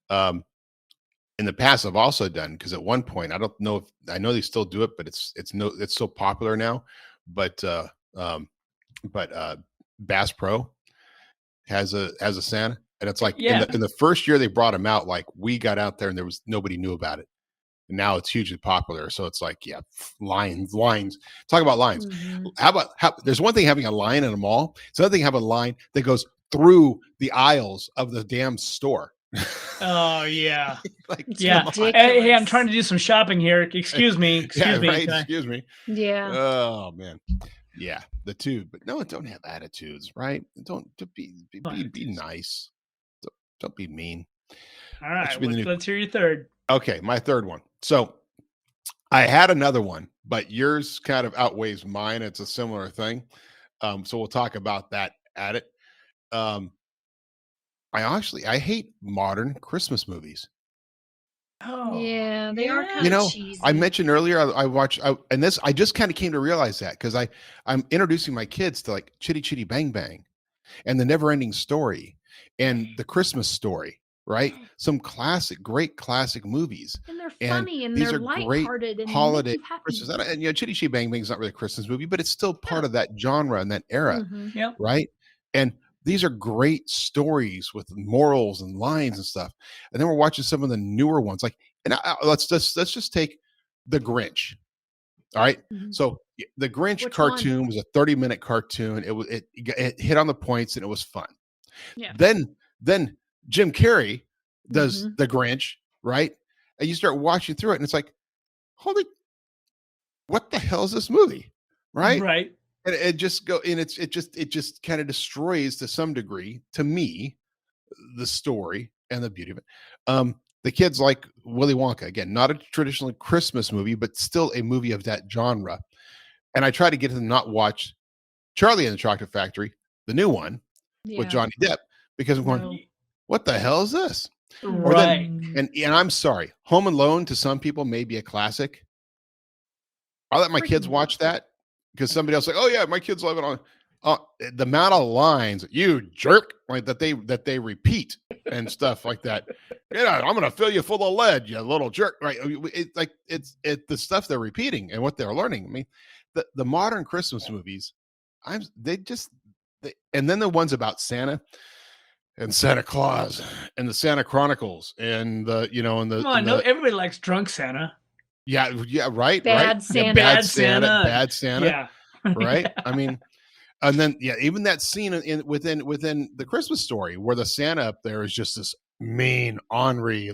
In the past, I've also done, because at one point, I don't know if I know they still do it, but it's so popular now. But Bass Pro has a Santa. And it's like in the first year they brought him out, like we got out there and nobody knew about it. And now it's hugely popular. So it's like, lines. Talk about lines. Mm-hmm. How there's one thing having a line in a mall. It's another thing having a line that goes through the aisles of the damn store. Oh yeah. Ridiculous. Hey, I'm trying to do some shopping here. Excuse me. Excuse me. Right? Excuse me. Yeah. Oh man. Yeah. The two, but no, don't have attitudes, right? Don't be nice. Don't be mean. All right, let's hear your third. Okay, my third one. So I had another one, but yours kind of outweighs mine. It's a similar thing. So we'll talk about that at it. I hate modern Christmas movies. Oh, yeah, they are kind of cheesy. I mentioned earlier I just kind of came to realize that because I'm introducing my kids to like Chitty Chitty Bang Bang and The Never Ending Story and The Christmas Story, right? Some great classic movies. And they're funny and these they're are lighthearted and holiday Christmas. And Chitty Chitty Bang Bang is not really a Christmas movie, but it's still part of that genre and that era, right? And these are great stories with morals and lines and stuff. And then we're watching some of the newer ones, like, let's just take The Grinch. All right. Mm-hmm. So the Grinch cartoon was a 30-minute cartoon. It hit on the points and it was fun. Yeah. Then Jim Carrey does The Grinch, right? And you start watching through it and it's like, what the hell is this movie? Right. Right. And it just kind of destroys to some degree, to me, the story and the beauty of it. The kids like Willy Wonka, again, not a traditional Christmas movie, but still a movie of that genre. And I try to get them to not watch Charlie and the Chocolate Factory, the new one with Johnny Depp, because I'm going, what the hell is this? Right. And I'm sorry, Home Alone to some people may be a classic. I'll let my kids watch that because somebody else like, oh yeah, my kids love it on. The amount of lines, you jerk, like that they repeat and stuff like that. I'm gonna fill you full of lead, you little jerk. Right? It's the stuff they're repeating and what they're learning. I mean, the modern Christmas movies, and then the ones about Santa and Santa Claus and the Santa Chronicles and everybody likes drunk Santa. Yeah, right. Bad Santa. Bad Santa. Yeah. Right. I mean. And then, even that scene within the Christmas Story where the Santa up there is just this mean, ornery,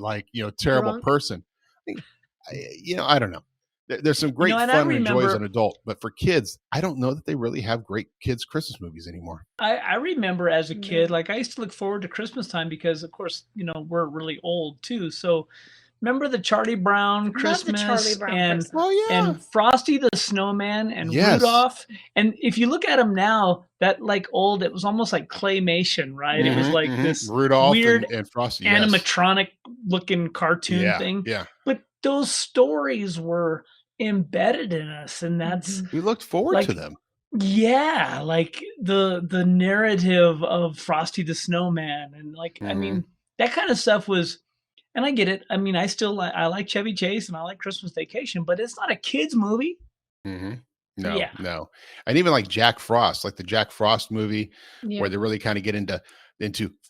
terrible person. I don't know. There's some great fun and joy as an adult, but for kids, I don't know that they really have great kids' Christmas movies anymore. I remember as a kid, I used to look forward to Christmas time because, of course, we're really old too. So remember the Charlie Brown Christmas and Frosty the Snowman and Rudolph. And if you look at them now, that old, it was almost like claymation, right? It was like this Rudolph weird and Frosty, animatronic looking cartoon thing. Yeah. But those stories were embedded in us, and that's we looked forward to them. Yeah, like the narrative of Frosty the Snowman, and I mean, that kind of stuff was And I get it. I mean, I like Chevy Chase and I like Christmas Vacation, but it's not a kids movie. Hmm. No, Yeah. no. And even like Jack Frost, like the Jack Frost movie, Yeah. where they really kind of get into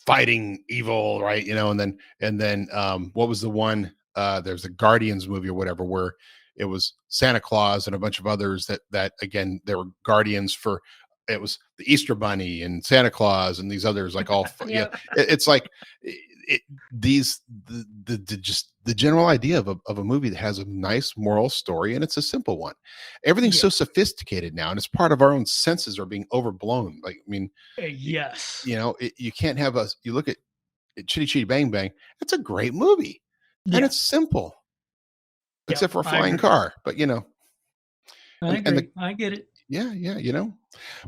fighting evil, right? And then what was the one? There's the Guardians movie or whatever, where it was Santa Claus and a bunch of others that again they were guardians for. It was the Easter Bunny and Santa Claus and these others, like all yeah. Yep. It's like just the general idea of a movie that has a nice moral story, and it's a simple one. Everything's so Yeah. sophisticated now, and it's part of our own senses are being overblown. Like, I mean, Yes. you can't have you look at Chitty Chitty Bang Bang. It's a great movie, and Yeah. it's simple, Yep, except for a I flying agree. car. But I and agree. I get it. yeah.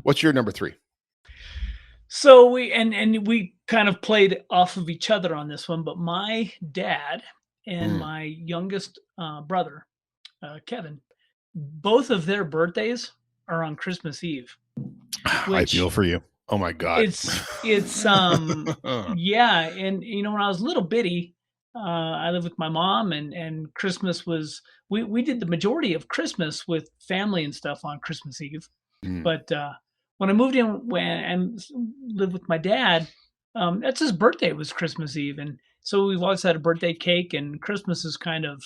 What's your number 3? So we kind of played off of each other on this one, but my dad and Mm, my youngest brother, Kevin, both of their birthdays are on Christmas Eve, I feel which for you. Oh my God. it's yeah, and when I was little bitty, I lived with my mom, and Christmas was we did the majority of Christmas with family and stuff on Christmas Eve. Mm, But when I moved in and lived with my dad, that's his birthday was Christmas Eve, and so we've always had a birthday cake, and Christmas is kind of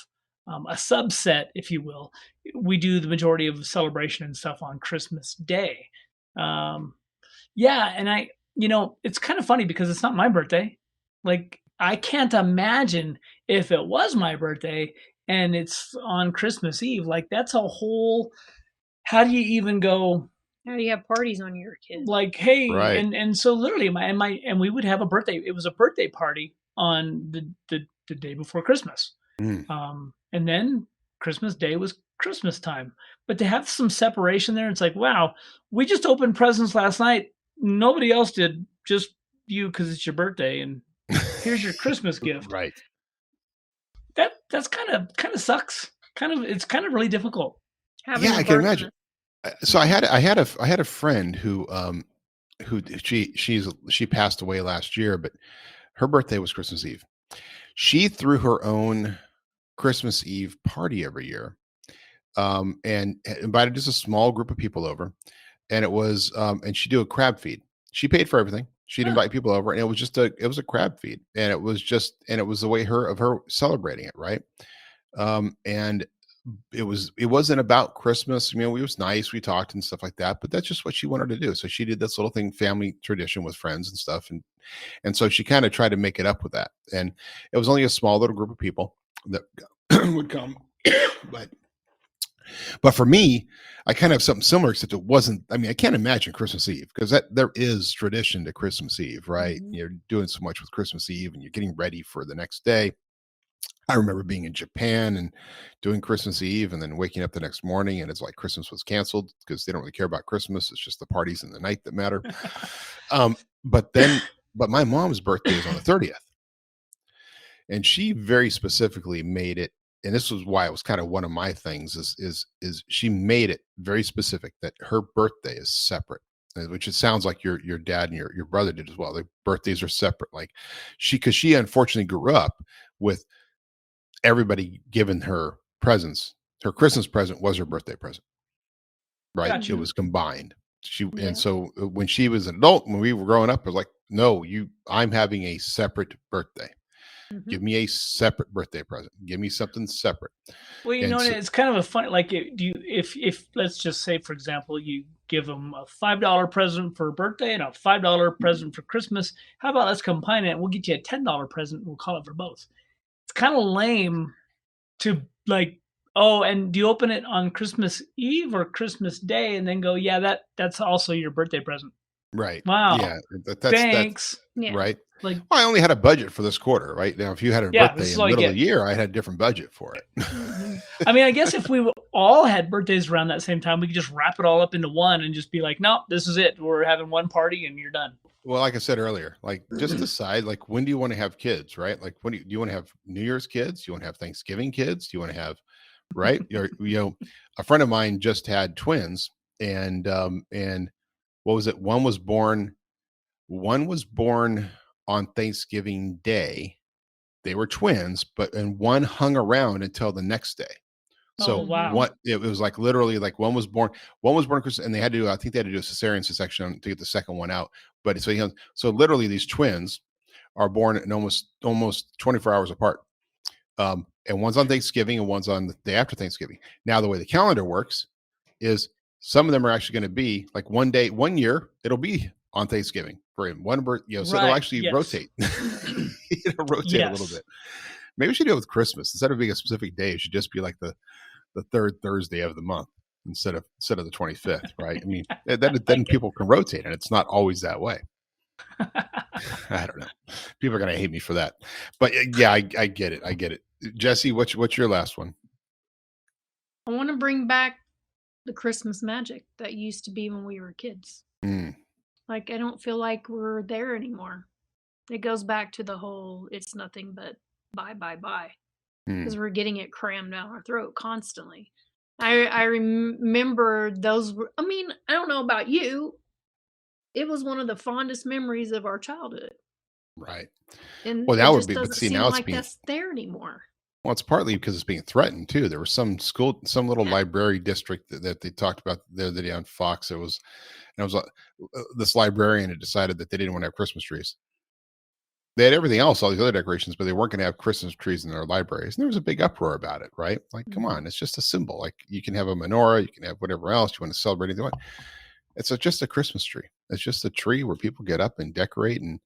a subset, if you will. We do the majority of the celebration and stuff on Christmas Day. Um, yeah, and it's kind of funny because it's not my birthday. Like, I can't imagine if it was my birthday and it's on Christmas Eve. Like, that's a whole. How do you even go? How do you have parties on your kid? Like, hey, right. and so literally, and we would have a birthday. It was a birthday party on the day before Christmas, Mm. and then Christmas Day was Christmas time. But to have some separation there, it's like, wow, we just opened presents last night. Nobody else did, just you because it's your birthday, and here's your Christmas gift. Right. That's kind of sucks. It's kind of really difficult. Having Yeah, a I can birthday. imagine. So I had a friend who she passed away last year, but her birthday was Christmas Eve. She threw her own Christmas Eve party every year, and invited just a small group of people over, and it was and she'd do a crab feed. She paid for everything. She'd Huh. invite people over, and it was a crab feed, and it was the way of her celebrating it, right? And it wasn't about Christmas. I mean, it was nice. We talked and stuff like that, but that's just what she wanted to do. So she did this little thing, family tradition with friends and stuff. And so she kind of tried to make it up with that. And it was only a small little group of people that would come. but but for me, I kind of have something similar, except it wasn't. I mean, I can't imagine Christmas Eve because there is tradition to Christmas Eve, right? Mhm. You're doing so much with Christmas Eve and you're getting ready for the next day. I remember being in Japan and doing Christmas Eve and then waking up the next morning and it's like Christmas was canceled because they don't really care about Christmas. It's just the parties in the night that matter. Um, but my mom's birthday is on the 30th. And she very specifically made it, and this was why it was kind of one of my things is she made it very specific that her birthday is separate, which it sounds like your dad and your brother did as well. Their birthdays are separate. Like because she unfortunately grew up with everybody giving her presents. Her Christmas present was her birthday present, right? It Gotcha. was combined. Yeah. And so when she was an adult, when we were growing up, it was like, no, I'm having a separate birthday. Mhm. Give me a separate birthday present. Give me something separate. Well, And so, it's kind of a funny, like, if let's just say, for example, you give them a $5 present for a birthday and a $5 present for Christmas. How about let's combine it? We'll get you a $10 present. We'll call it for both. It's kind of lame to like, oh, and do you open it on Christmas Eve or Christmas Day, and then go, yeah, that's also your birthday present. right. Wow, Yeah. That's thanks. Yeah. right. Like, Well, I only had a budget for this quarter, right? Now, if you had a yeah, this birthday is in the all you middle of the get. year, I had a different budget for it. Mhm. I mean, I guess if we all had birthdays around that same time, we could just wrap it all up into one and just be like, no, this is it. We're having one party and you're done. Well, like I said earlier, like just decide like when do you want to have kids, right? Like when do you want to have New Year's kids? Do you want to have Thanksgiving kids? Do you want to have right? A friend of mine just had twins, and what was it? One was born on Thanksgiving Day, They were twins, and one hung around until the next day. So Oh, wow. what it was like literally like one was born Christmas, and they had to do, I think they had to do a cesarean section to get the second one out. But so literally these twins are born in almost 24 hours apart. And one's on Thanksgiving and one's on the day after Thanksgiving. Now, the way the calendar works is some of them are actually going to be like 1 year, it'll be on Thanksgiving for him. So they'll actually rotate. Rotate a little bit. Maybe we should do it with Christmas. Instead of being a specific day, it should just be like the third Thursday of the month instead of the 25th, right? I mean, then people can rotate, and it's not always that way. I don't know. People are going to hate me for that, but yeah, I get it. I get it. Jesse, what's your last one? I want to bring back the Christmas magic that used to be when we were kids. Like, I don't feel like we're there anymore. It goes back to the whole, it's nothing but buy, because we're getting it crammed down our throat constantly. I remember those. I mean, I don't know about you. It was one of the fondest memories of our childhood. Right. And well, that would be, but see, now it's being, that's there anymore. Well, it's partly because it's being threatened too. There was some little library district that they talked about the other day on Fox. It was this librarian had decided that they didn't want to have Christmas trees. They had everything else, all these other decorations, but they weren't going to have Christmas trees in their libraries. And there was a big uproar about it, right? Like, come on, it's just a symbol. Like, you can have a menorah, you can have whatever else you want to celebrate. Anything. It's just a Christmas tree. It's just a tree where people get up and decorate and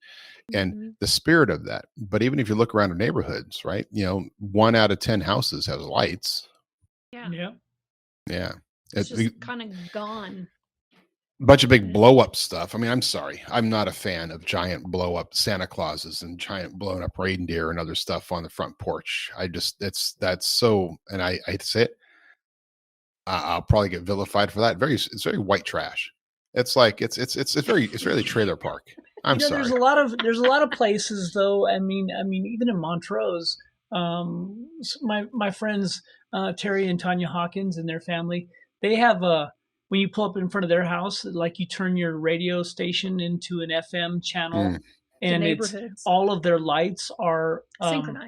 the spirit of that. But even if you look around the neighborhoods, right? 1 out of 10 houses has lights. Yeah. It's just kind of gone. Bunch of big blow up stuff. I mean, I'm sorry. I'm not a fan of giant blow up Santa Clauses and giant blown up reindeer and other stuff on the front porch. That's so, and I hate to say it, I'll probably get vilified for that. It's very white trash. It's like, it's really trailer park. I'm sorry. There's a lot of places though. I mean, even in Montrose, my friends, Terry and Tanya Hawkins and their family, they have when you pull up in front of their house, like you turn your radio station into an FM channel, and it's all of their lights are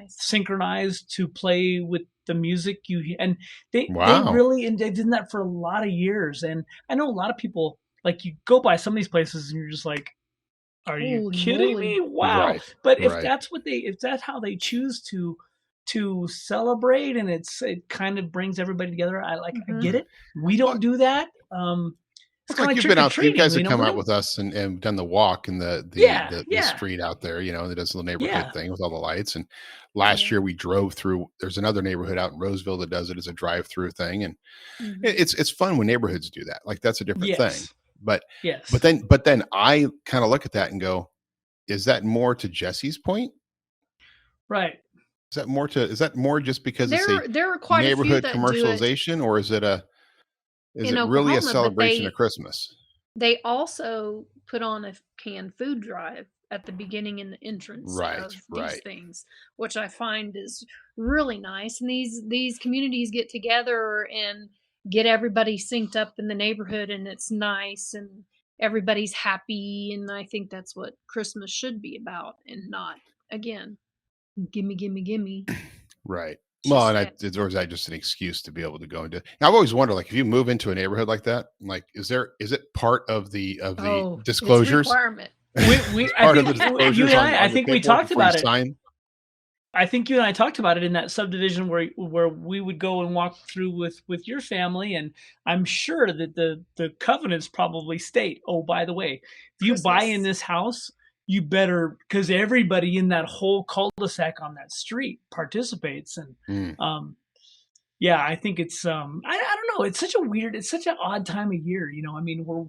synchronized to play with the music and they really, and they've done that for a lot of years. And I know a lot of people, like, you go by some of these places and you're just like, are you kidding me? Wow. Right. But if that's how they choose to celebrate, and it kind of brings everybody together. I get it. We don't do that. It's like you've been out. You guys have come out with us and done the walk in the street out there. That does the neighborhood thing with all the lights. And last year we drove through. There's another neighborhood out in Roseville that does it as a drive-through thing, and it's fun when neighborhoods do that. Like, that's a different thing. But then I kind of look at that and go, is that more to Jesse's point? Right. Is that more just because there are quite neighborhood a few that commercialization, or is it really a celebration of Christmas? They also put on a canned food drive at the beginning and the entrance of these things, which I find is really nice. And these communities get together and get everybody synced up in the neighborhood, and it's nice and everybody's happy. And I think that's what Christmas should be about, and not, again, gimme. Right. Well, and or is that just an excuse to be able to go into? Now, I've always wondered, like, if you move into a neighborhood like that, like, is it part of the disclosures? It's a requirement. I think we talked about it. I think you and I talked about it in that subdivision where we would go and walk through with your family, and I'm sure that the covenants probably state, oh, by the way, if you buy in this house, you better, because everybody in that whole cul-de-sac on that street participates. And I think it's I don't know, it's such an odd time of year. I mean, we're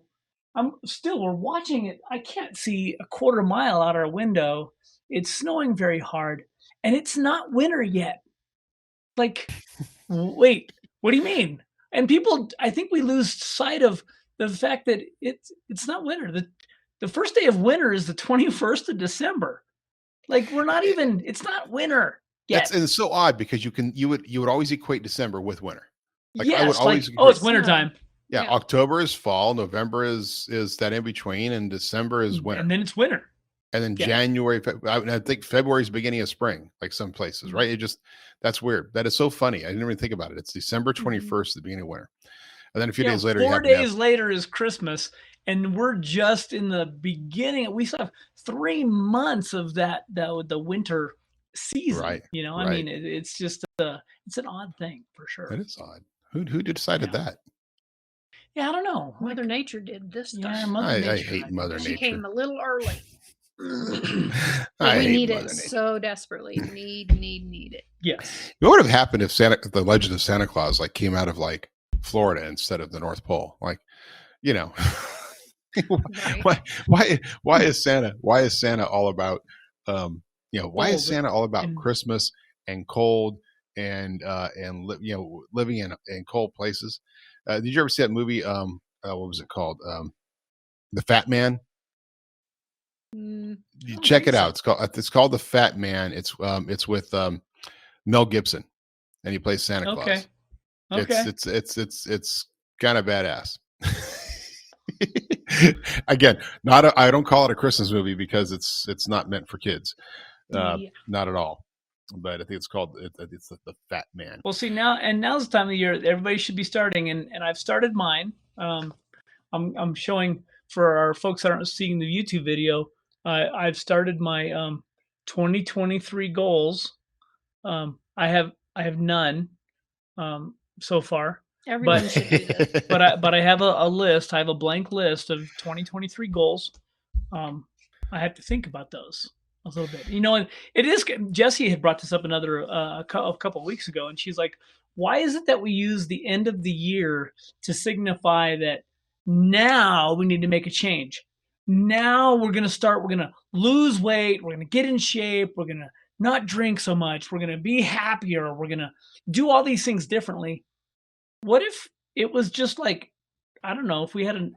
watching it. I can't see a quarter mile out our window. It's snowing very hard. And it's not winter yet. Like, wait, what do you mean? And people, I think we lose sight of the fact that it's not winter. The first day of winter is the 21st of December. Like, it's not winter yet. And it's so odd because you would always equate December with winter. Like, yes, I would always it's wintertime. Yeah, October is fall, November is that in between, and December is winter. And then it's winter. And then Yeah. January, I think February is beginning of spring, like some places, right? That's weird. That is so funny. I didn't even think about it. It's December 21st, the beginning of winter. And then a few days later, 4 days later is Christmas, and we're just in the beginning. We still have 3 months of the winter season. Right. You know, I mean, it's just it's an odd thing for sure. It is odd. Who decided that? Yeah, I don't know. Mother Nature did this stuff. Yeah, Mother Nature. I hate Mother She Nature. came a little early. I we hate need Mother it Nature. so desperately. Need it. Yes. What would have happened if the Legend of Santa Claus like came out of like Florida instead of the North Pole? Like, you know, Right. why is Santa all about why is Santa all about Christmas and cold and living in cold places? Did you ever see that movie? What was it called? The Fat Man. You check it out. It's called The Fat Man. It's with Mel Gibson, and he plays Santa Claus. Okay. It's kind of badass. Again, I don't call it a Christmas movie because it's not meant for kids, not at all. But I think it's called it's the Fat Man. Well, see now's the time of the year everybody should be starting, and I've started mine. I'm showing for our folks that aren't seeing the YouTube video. I've started my 2023 goals. I have none so far. Everyone should do that. But I have a list. I have a blank list of 2023 goals. I have to think about those a little bit. You know, and it is. Jessie had brought this up a couple of weeks ago, and she's like, "Why is it that we use the end of the year to signify that now we need to make a change? Now we're going to lose weight. We're going to get in shape. We're going to not drink so much. We're going to be happier. We're going to do all these things differently." What if it was just like, I don't know, if we had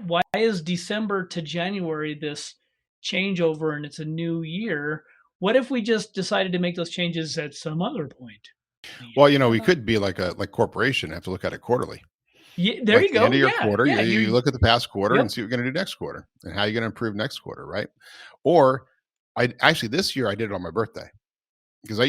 why is December to January this changeover and it's a new year? What if we just decided to make those changes at some other point? Well, we could be like corporation, have to look at it quarterly. Yeah, there you go. The end of your quarter, yeah, you look at the past quarter and see what you're going to do next quarter and how you're going to improve next quarter, right? Or this year I did it on my birthday. Because I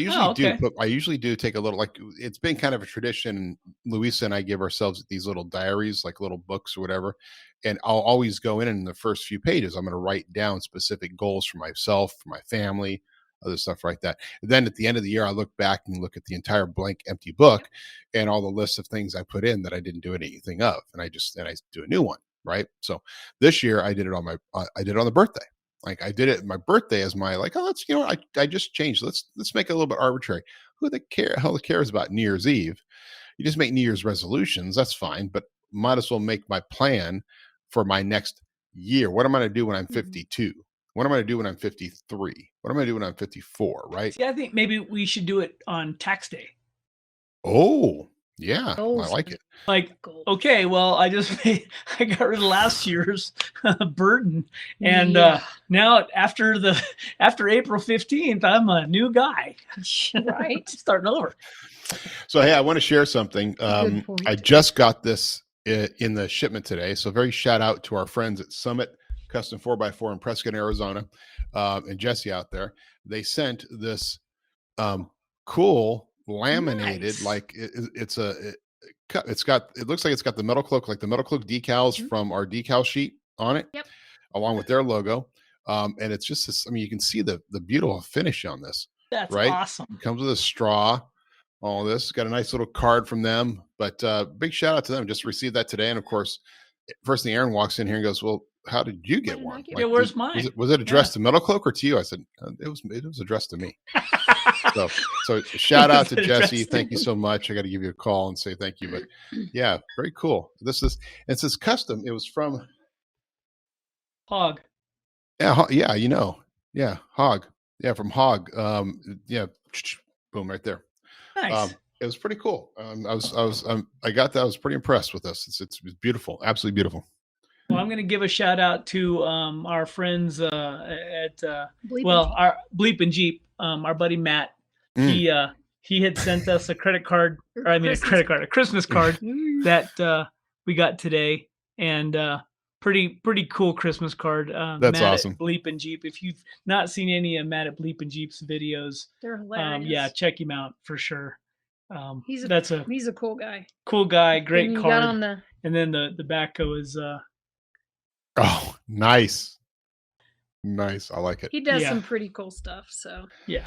usually do take a little, like it's been kind of a tradition. Louisa and I give ourselves these little diaries, like little books or whatever. And I'll always go in the first few pages, I'm going to write down specific goals for myself, for my family, other stuff like that. And then at the end of the year, I look back and look at the entire blank, empty book and all the lists of things I put in that I didn't do anything of. And I do a new one. Right. So this year I did it on the birthday. Like I did it my birthday as my I just changed. Let's make it a little bit arbitrary. Who the hell cares about New Year's Eve? You just make New Year's resolutions. That's fine, but might as well make my plan for my next year. What am I going to do when I'm 52? What am I going to do when I'm 53? What am I going to do when I'm 54? Right? See, I think maybe we should do it on tax day. Oh, yeah, goals. I like it. Like, okay, well, I got rid of last year's burden, and now after April 15th, I'm a new guy, right? Starting over. So hey, I want to share something. I just got this in the shipment today. So very shout out to our friends at Summit Custom 4x4 in Prescott, Arizona, and Jessie out there. They sent this cool laminated, like it looks like it's got the Metalcloak, like the Metalcloak decals from our decal sheet on it, along with their logo. And it's just this, you can see the beautiful finish on this. That's right? Awesome. It comes with a straw, all this. Got a nice little card from them, but big shout out to them. Just received that today. And of course, first thing Aaron walks in here and goes, "Well, how did you get one? Where's mine? Was it addressed to Metalcloak or to you?" I said, it was addressed to me. So shout out to Jessie. Thank you so much. I got to give you a call and say thank you. But yeah, very cool. This is custom. It was from Hog. Yeah. Yeah. Hog. Yeah. From Hog. Yeah. Boom. Right there. Nice. It was pretty cool. I got that. I was pretty impressed with this. It's beautiful. Absolutely beautiful. Well, I'm going to give a shout out to our friends at our Bleep and Jeep. Our buddy Matt. He had sent us a Christmas card that we got today, and pretty cool Christmas card. That's Matt awesome. at Bleep and Jeep. If you've not seen any of Matt at Bleep and Jeep's videos, They're hilarious. yeah, check him out for sure. He's that's a cool guy. cool guy, great And you card. got on the And then the backhoe is Oh, nice. Nice. I like it. he does Yeah. some pretty cool stuff. So yeah.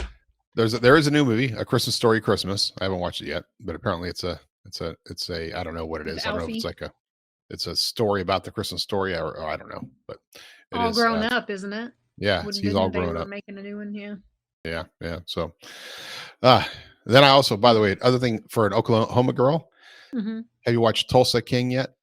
There is a new movie, A Christmas Story Christmas. I haven't watched it yet, but apparently it's a I don't know what it With is. I don't know if Alfie? it's like it's a story about the Christmas story or I don't know, but it all is, grown up, isn't it? Yeah, Wouldn't he's been all that they grown were up. making a new one, yeah. Yeah. So, then I also, by the way, other thing for an Oklahoma girl, Mm-hmm. have you watched Tulsa King yet?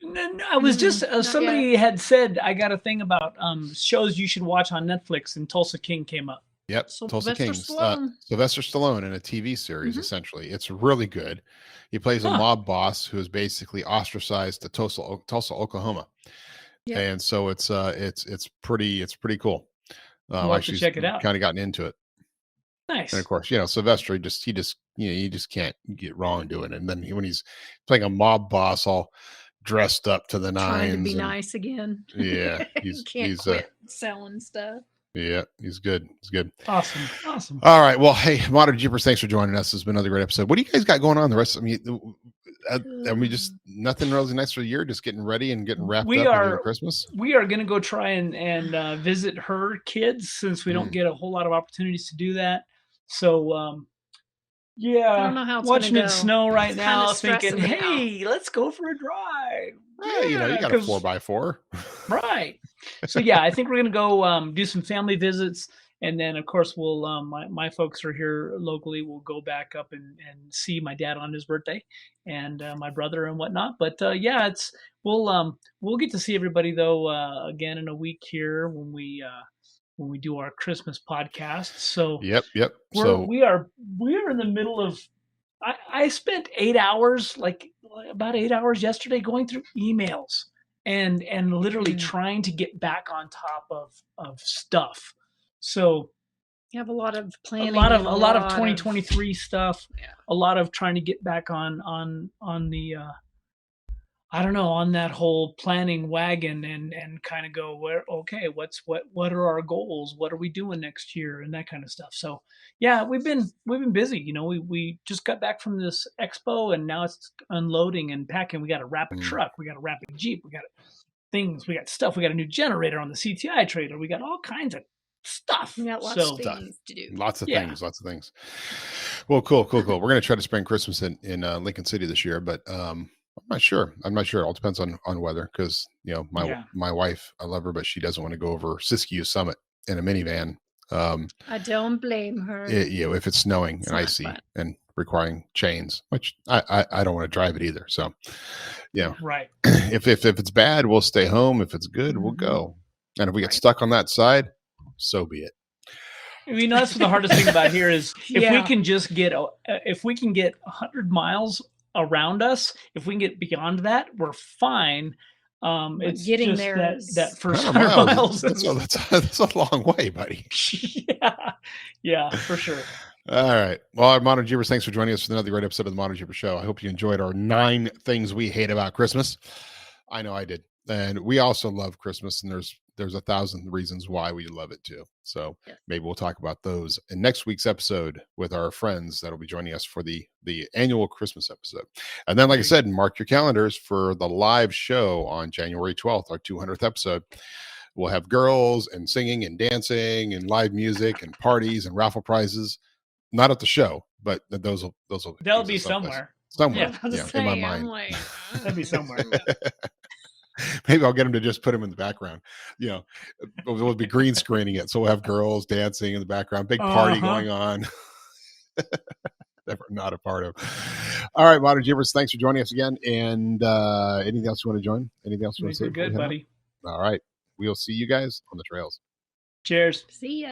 No, I was just Not somebody had said I got a thing about shows you should watch on Netflix, and Tulsa King came up. Yep, Tulsa Sylvester King. Stallone. Sylvester Stallone in a TV series. Mhm. Essentially, it's really good. He plays a Huh. mob boss who is basically ostracized to Tulsa, Oklahoma, Yeah. and so it's pretty cool. We'll have to check it out. Kind of gotten into it, Nice. and of course, Sylvester he just you just can't get wrong doing it. And then when he's playing a mob boss, all dressed up to the nines, Trying to be and- nice again. Yeah, You can't quit selling stuff. Yeah, he's good. He's good. Awesome. All right. Well, hey, Modern Jeepers, thanks for joining us. It's been another great episode. What do you guys got going on the rest of just nothing really nice for the year, just getting ready and getting wrapped We up are- into Christmas? We are going to go try and visit her kids since we don't get a whole lot of opportunities to do that. So, I don't yeah, know how it's watching gonna it go. snow right It's now, kinda thinking, stressing me out. hey, let's go for a drive. Yeah, you got a 'cause- 4x4. Right. So yeah, I think we're gonna go do some family visits, and then of course we'll my folks are here locally. We'll go back up and see my dad on his birthday, and my brother and whatnot. But yeah, we'll get to see everybody though again in a week here when we do our Christmas podcast. So Yep. we are in the middle of. I spent 8 hours, about 8 hours yesterday, going through emails and literally trying to get back on top of stuff. So You have a lot of planning. a lot of 2023 stuff. Yeah. A lot of trying to get back on the I don't know, on that whole planning wagon and kind of go what are our goals? What are we doing next year? And that kind of stuff. So yeah, we've been busy. We just got back from this expo and now it's unloading and packing. We got to wrap a truck. We got to wrap a Jeep. We got things. We got stuff. We got a new generator on the CTI trailer. We got all kinds of stuff. We got lots of things to do. Lots of things. Well, cool. We're going to try to spend Christmas in Lincoln City this year, but I'm not sure. It all depends on weather because my wife, I love her, but she doesn't want to go over Siskiyou Summit in a minivan. I don't blame her. If it's snowing and not icy fun. and requiring chains, which I don't want to drive it either. So Right. if it's bad, we'll stay home. If it's good, we'll go. And if we get stuck on that side, so be it. That's the hardest thing about here is if we Yeah. can just get 100 miles around us, if we can get beyond that, we're fine. It's getting just there is- that first 100 100 miles. That's a long way, buddy. yeah, for sure. All right. Well, our Modern Jeepers, thanks for joining us for another great episode of the Modern Jeeper Show. I hope you enjoyed our 9 things we hate about Christmas. I know I did. And we also love Christmas, and there's 1,000 reasons why we love it too. So maybe we'll talk about those in next week's episode with our friends that'll be joining us for the annual Christmas episode. And then, like I said, mark your calendars for the live show on January 12th, our 200th episode. We'll have girls and singing and dancing and live music and parties and raffle prizes. Not at the show, but they'll be somewhere. Somewhere, Yeah, in my mind. I'm like, That'd be somewhere. Maybe I'll get them to just put them in the background. We'll be green screening it, so we'll have girls dancing in the background, big party going on. Never not a part of. All right, Modern Jeepers, thanks for joining us again. And anything else you want to join? Anything else you want to say? We're good, buddy. All right, we'll see you guys on the trails. Cheers. see ya.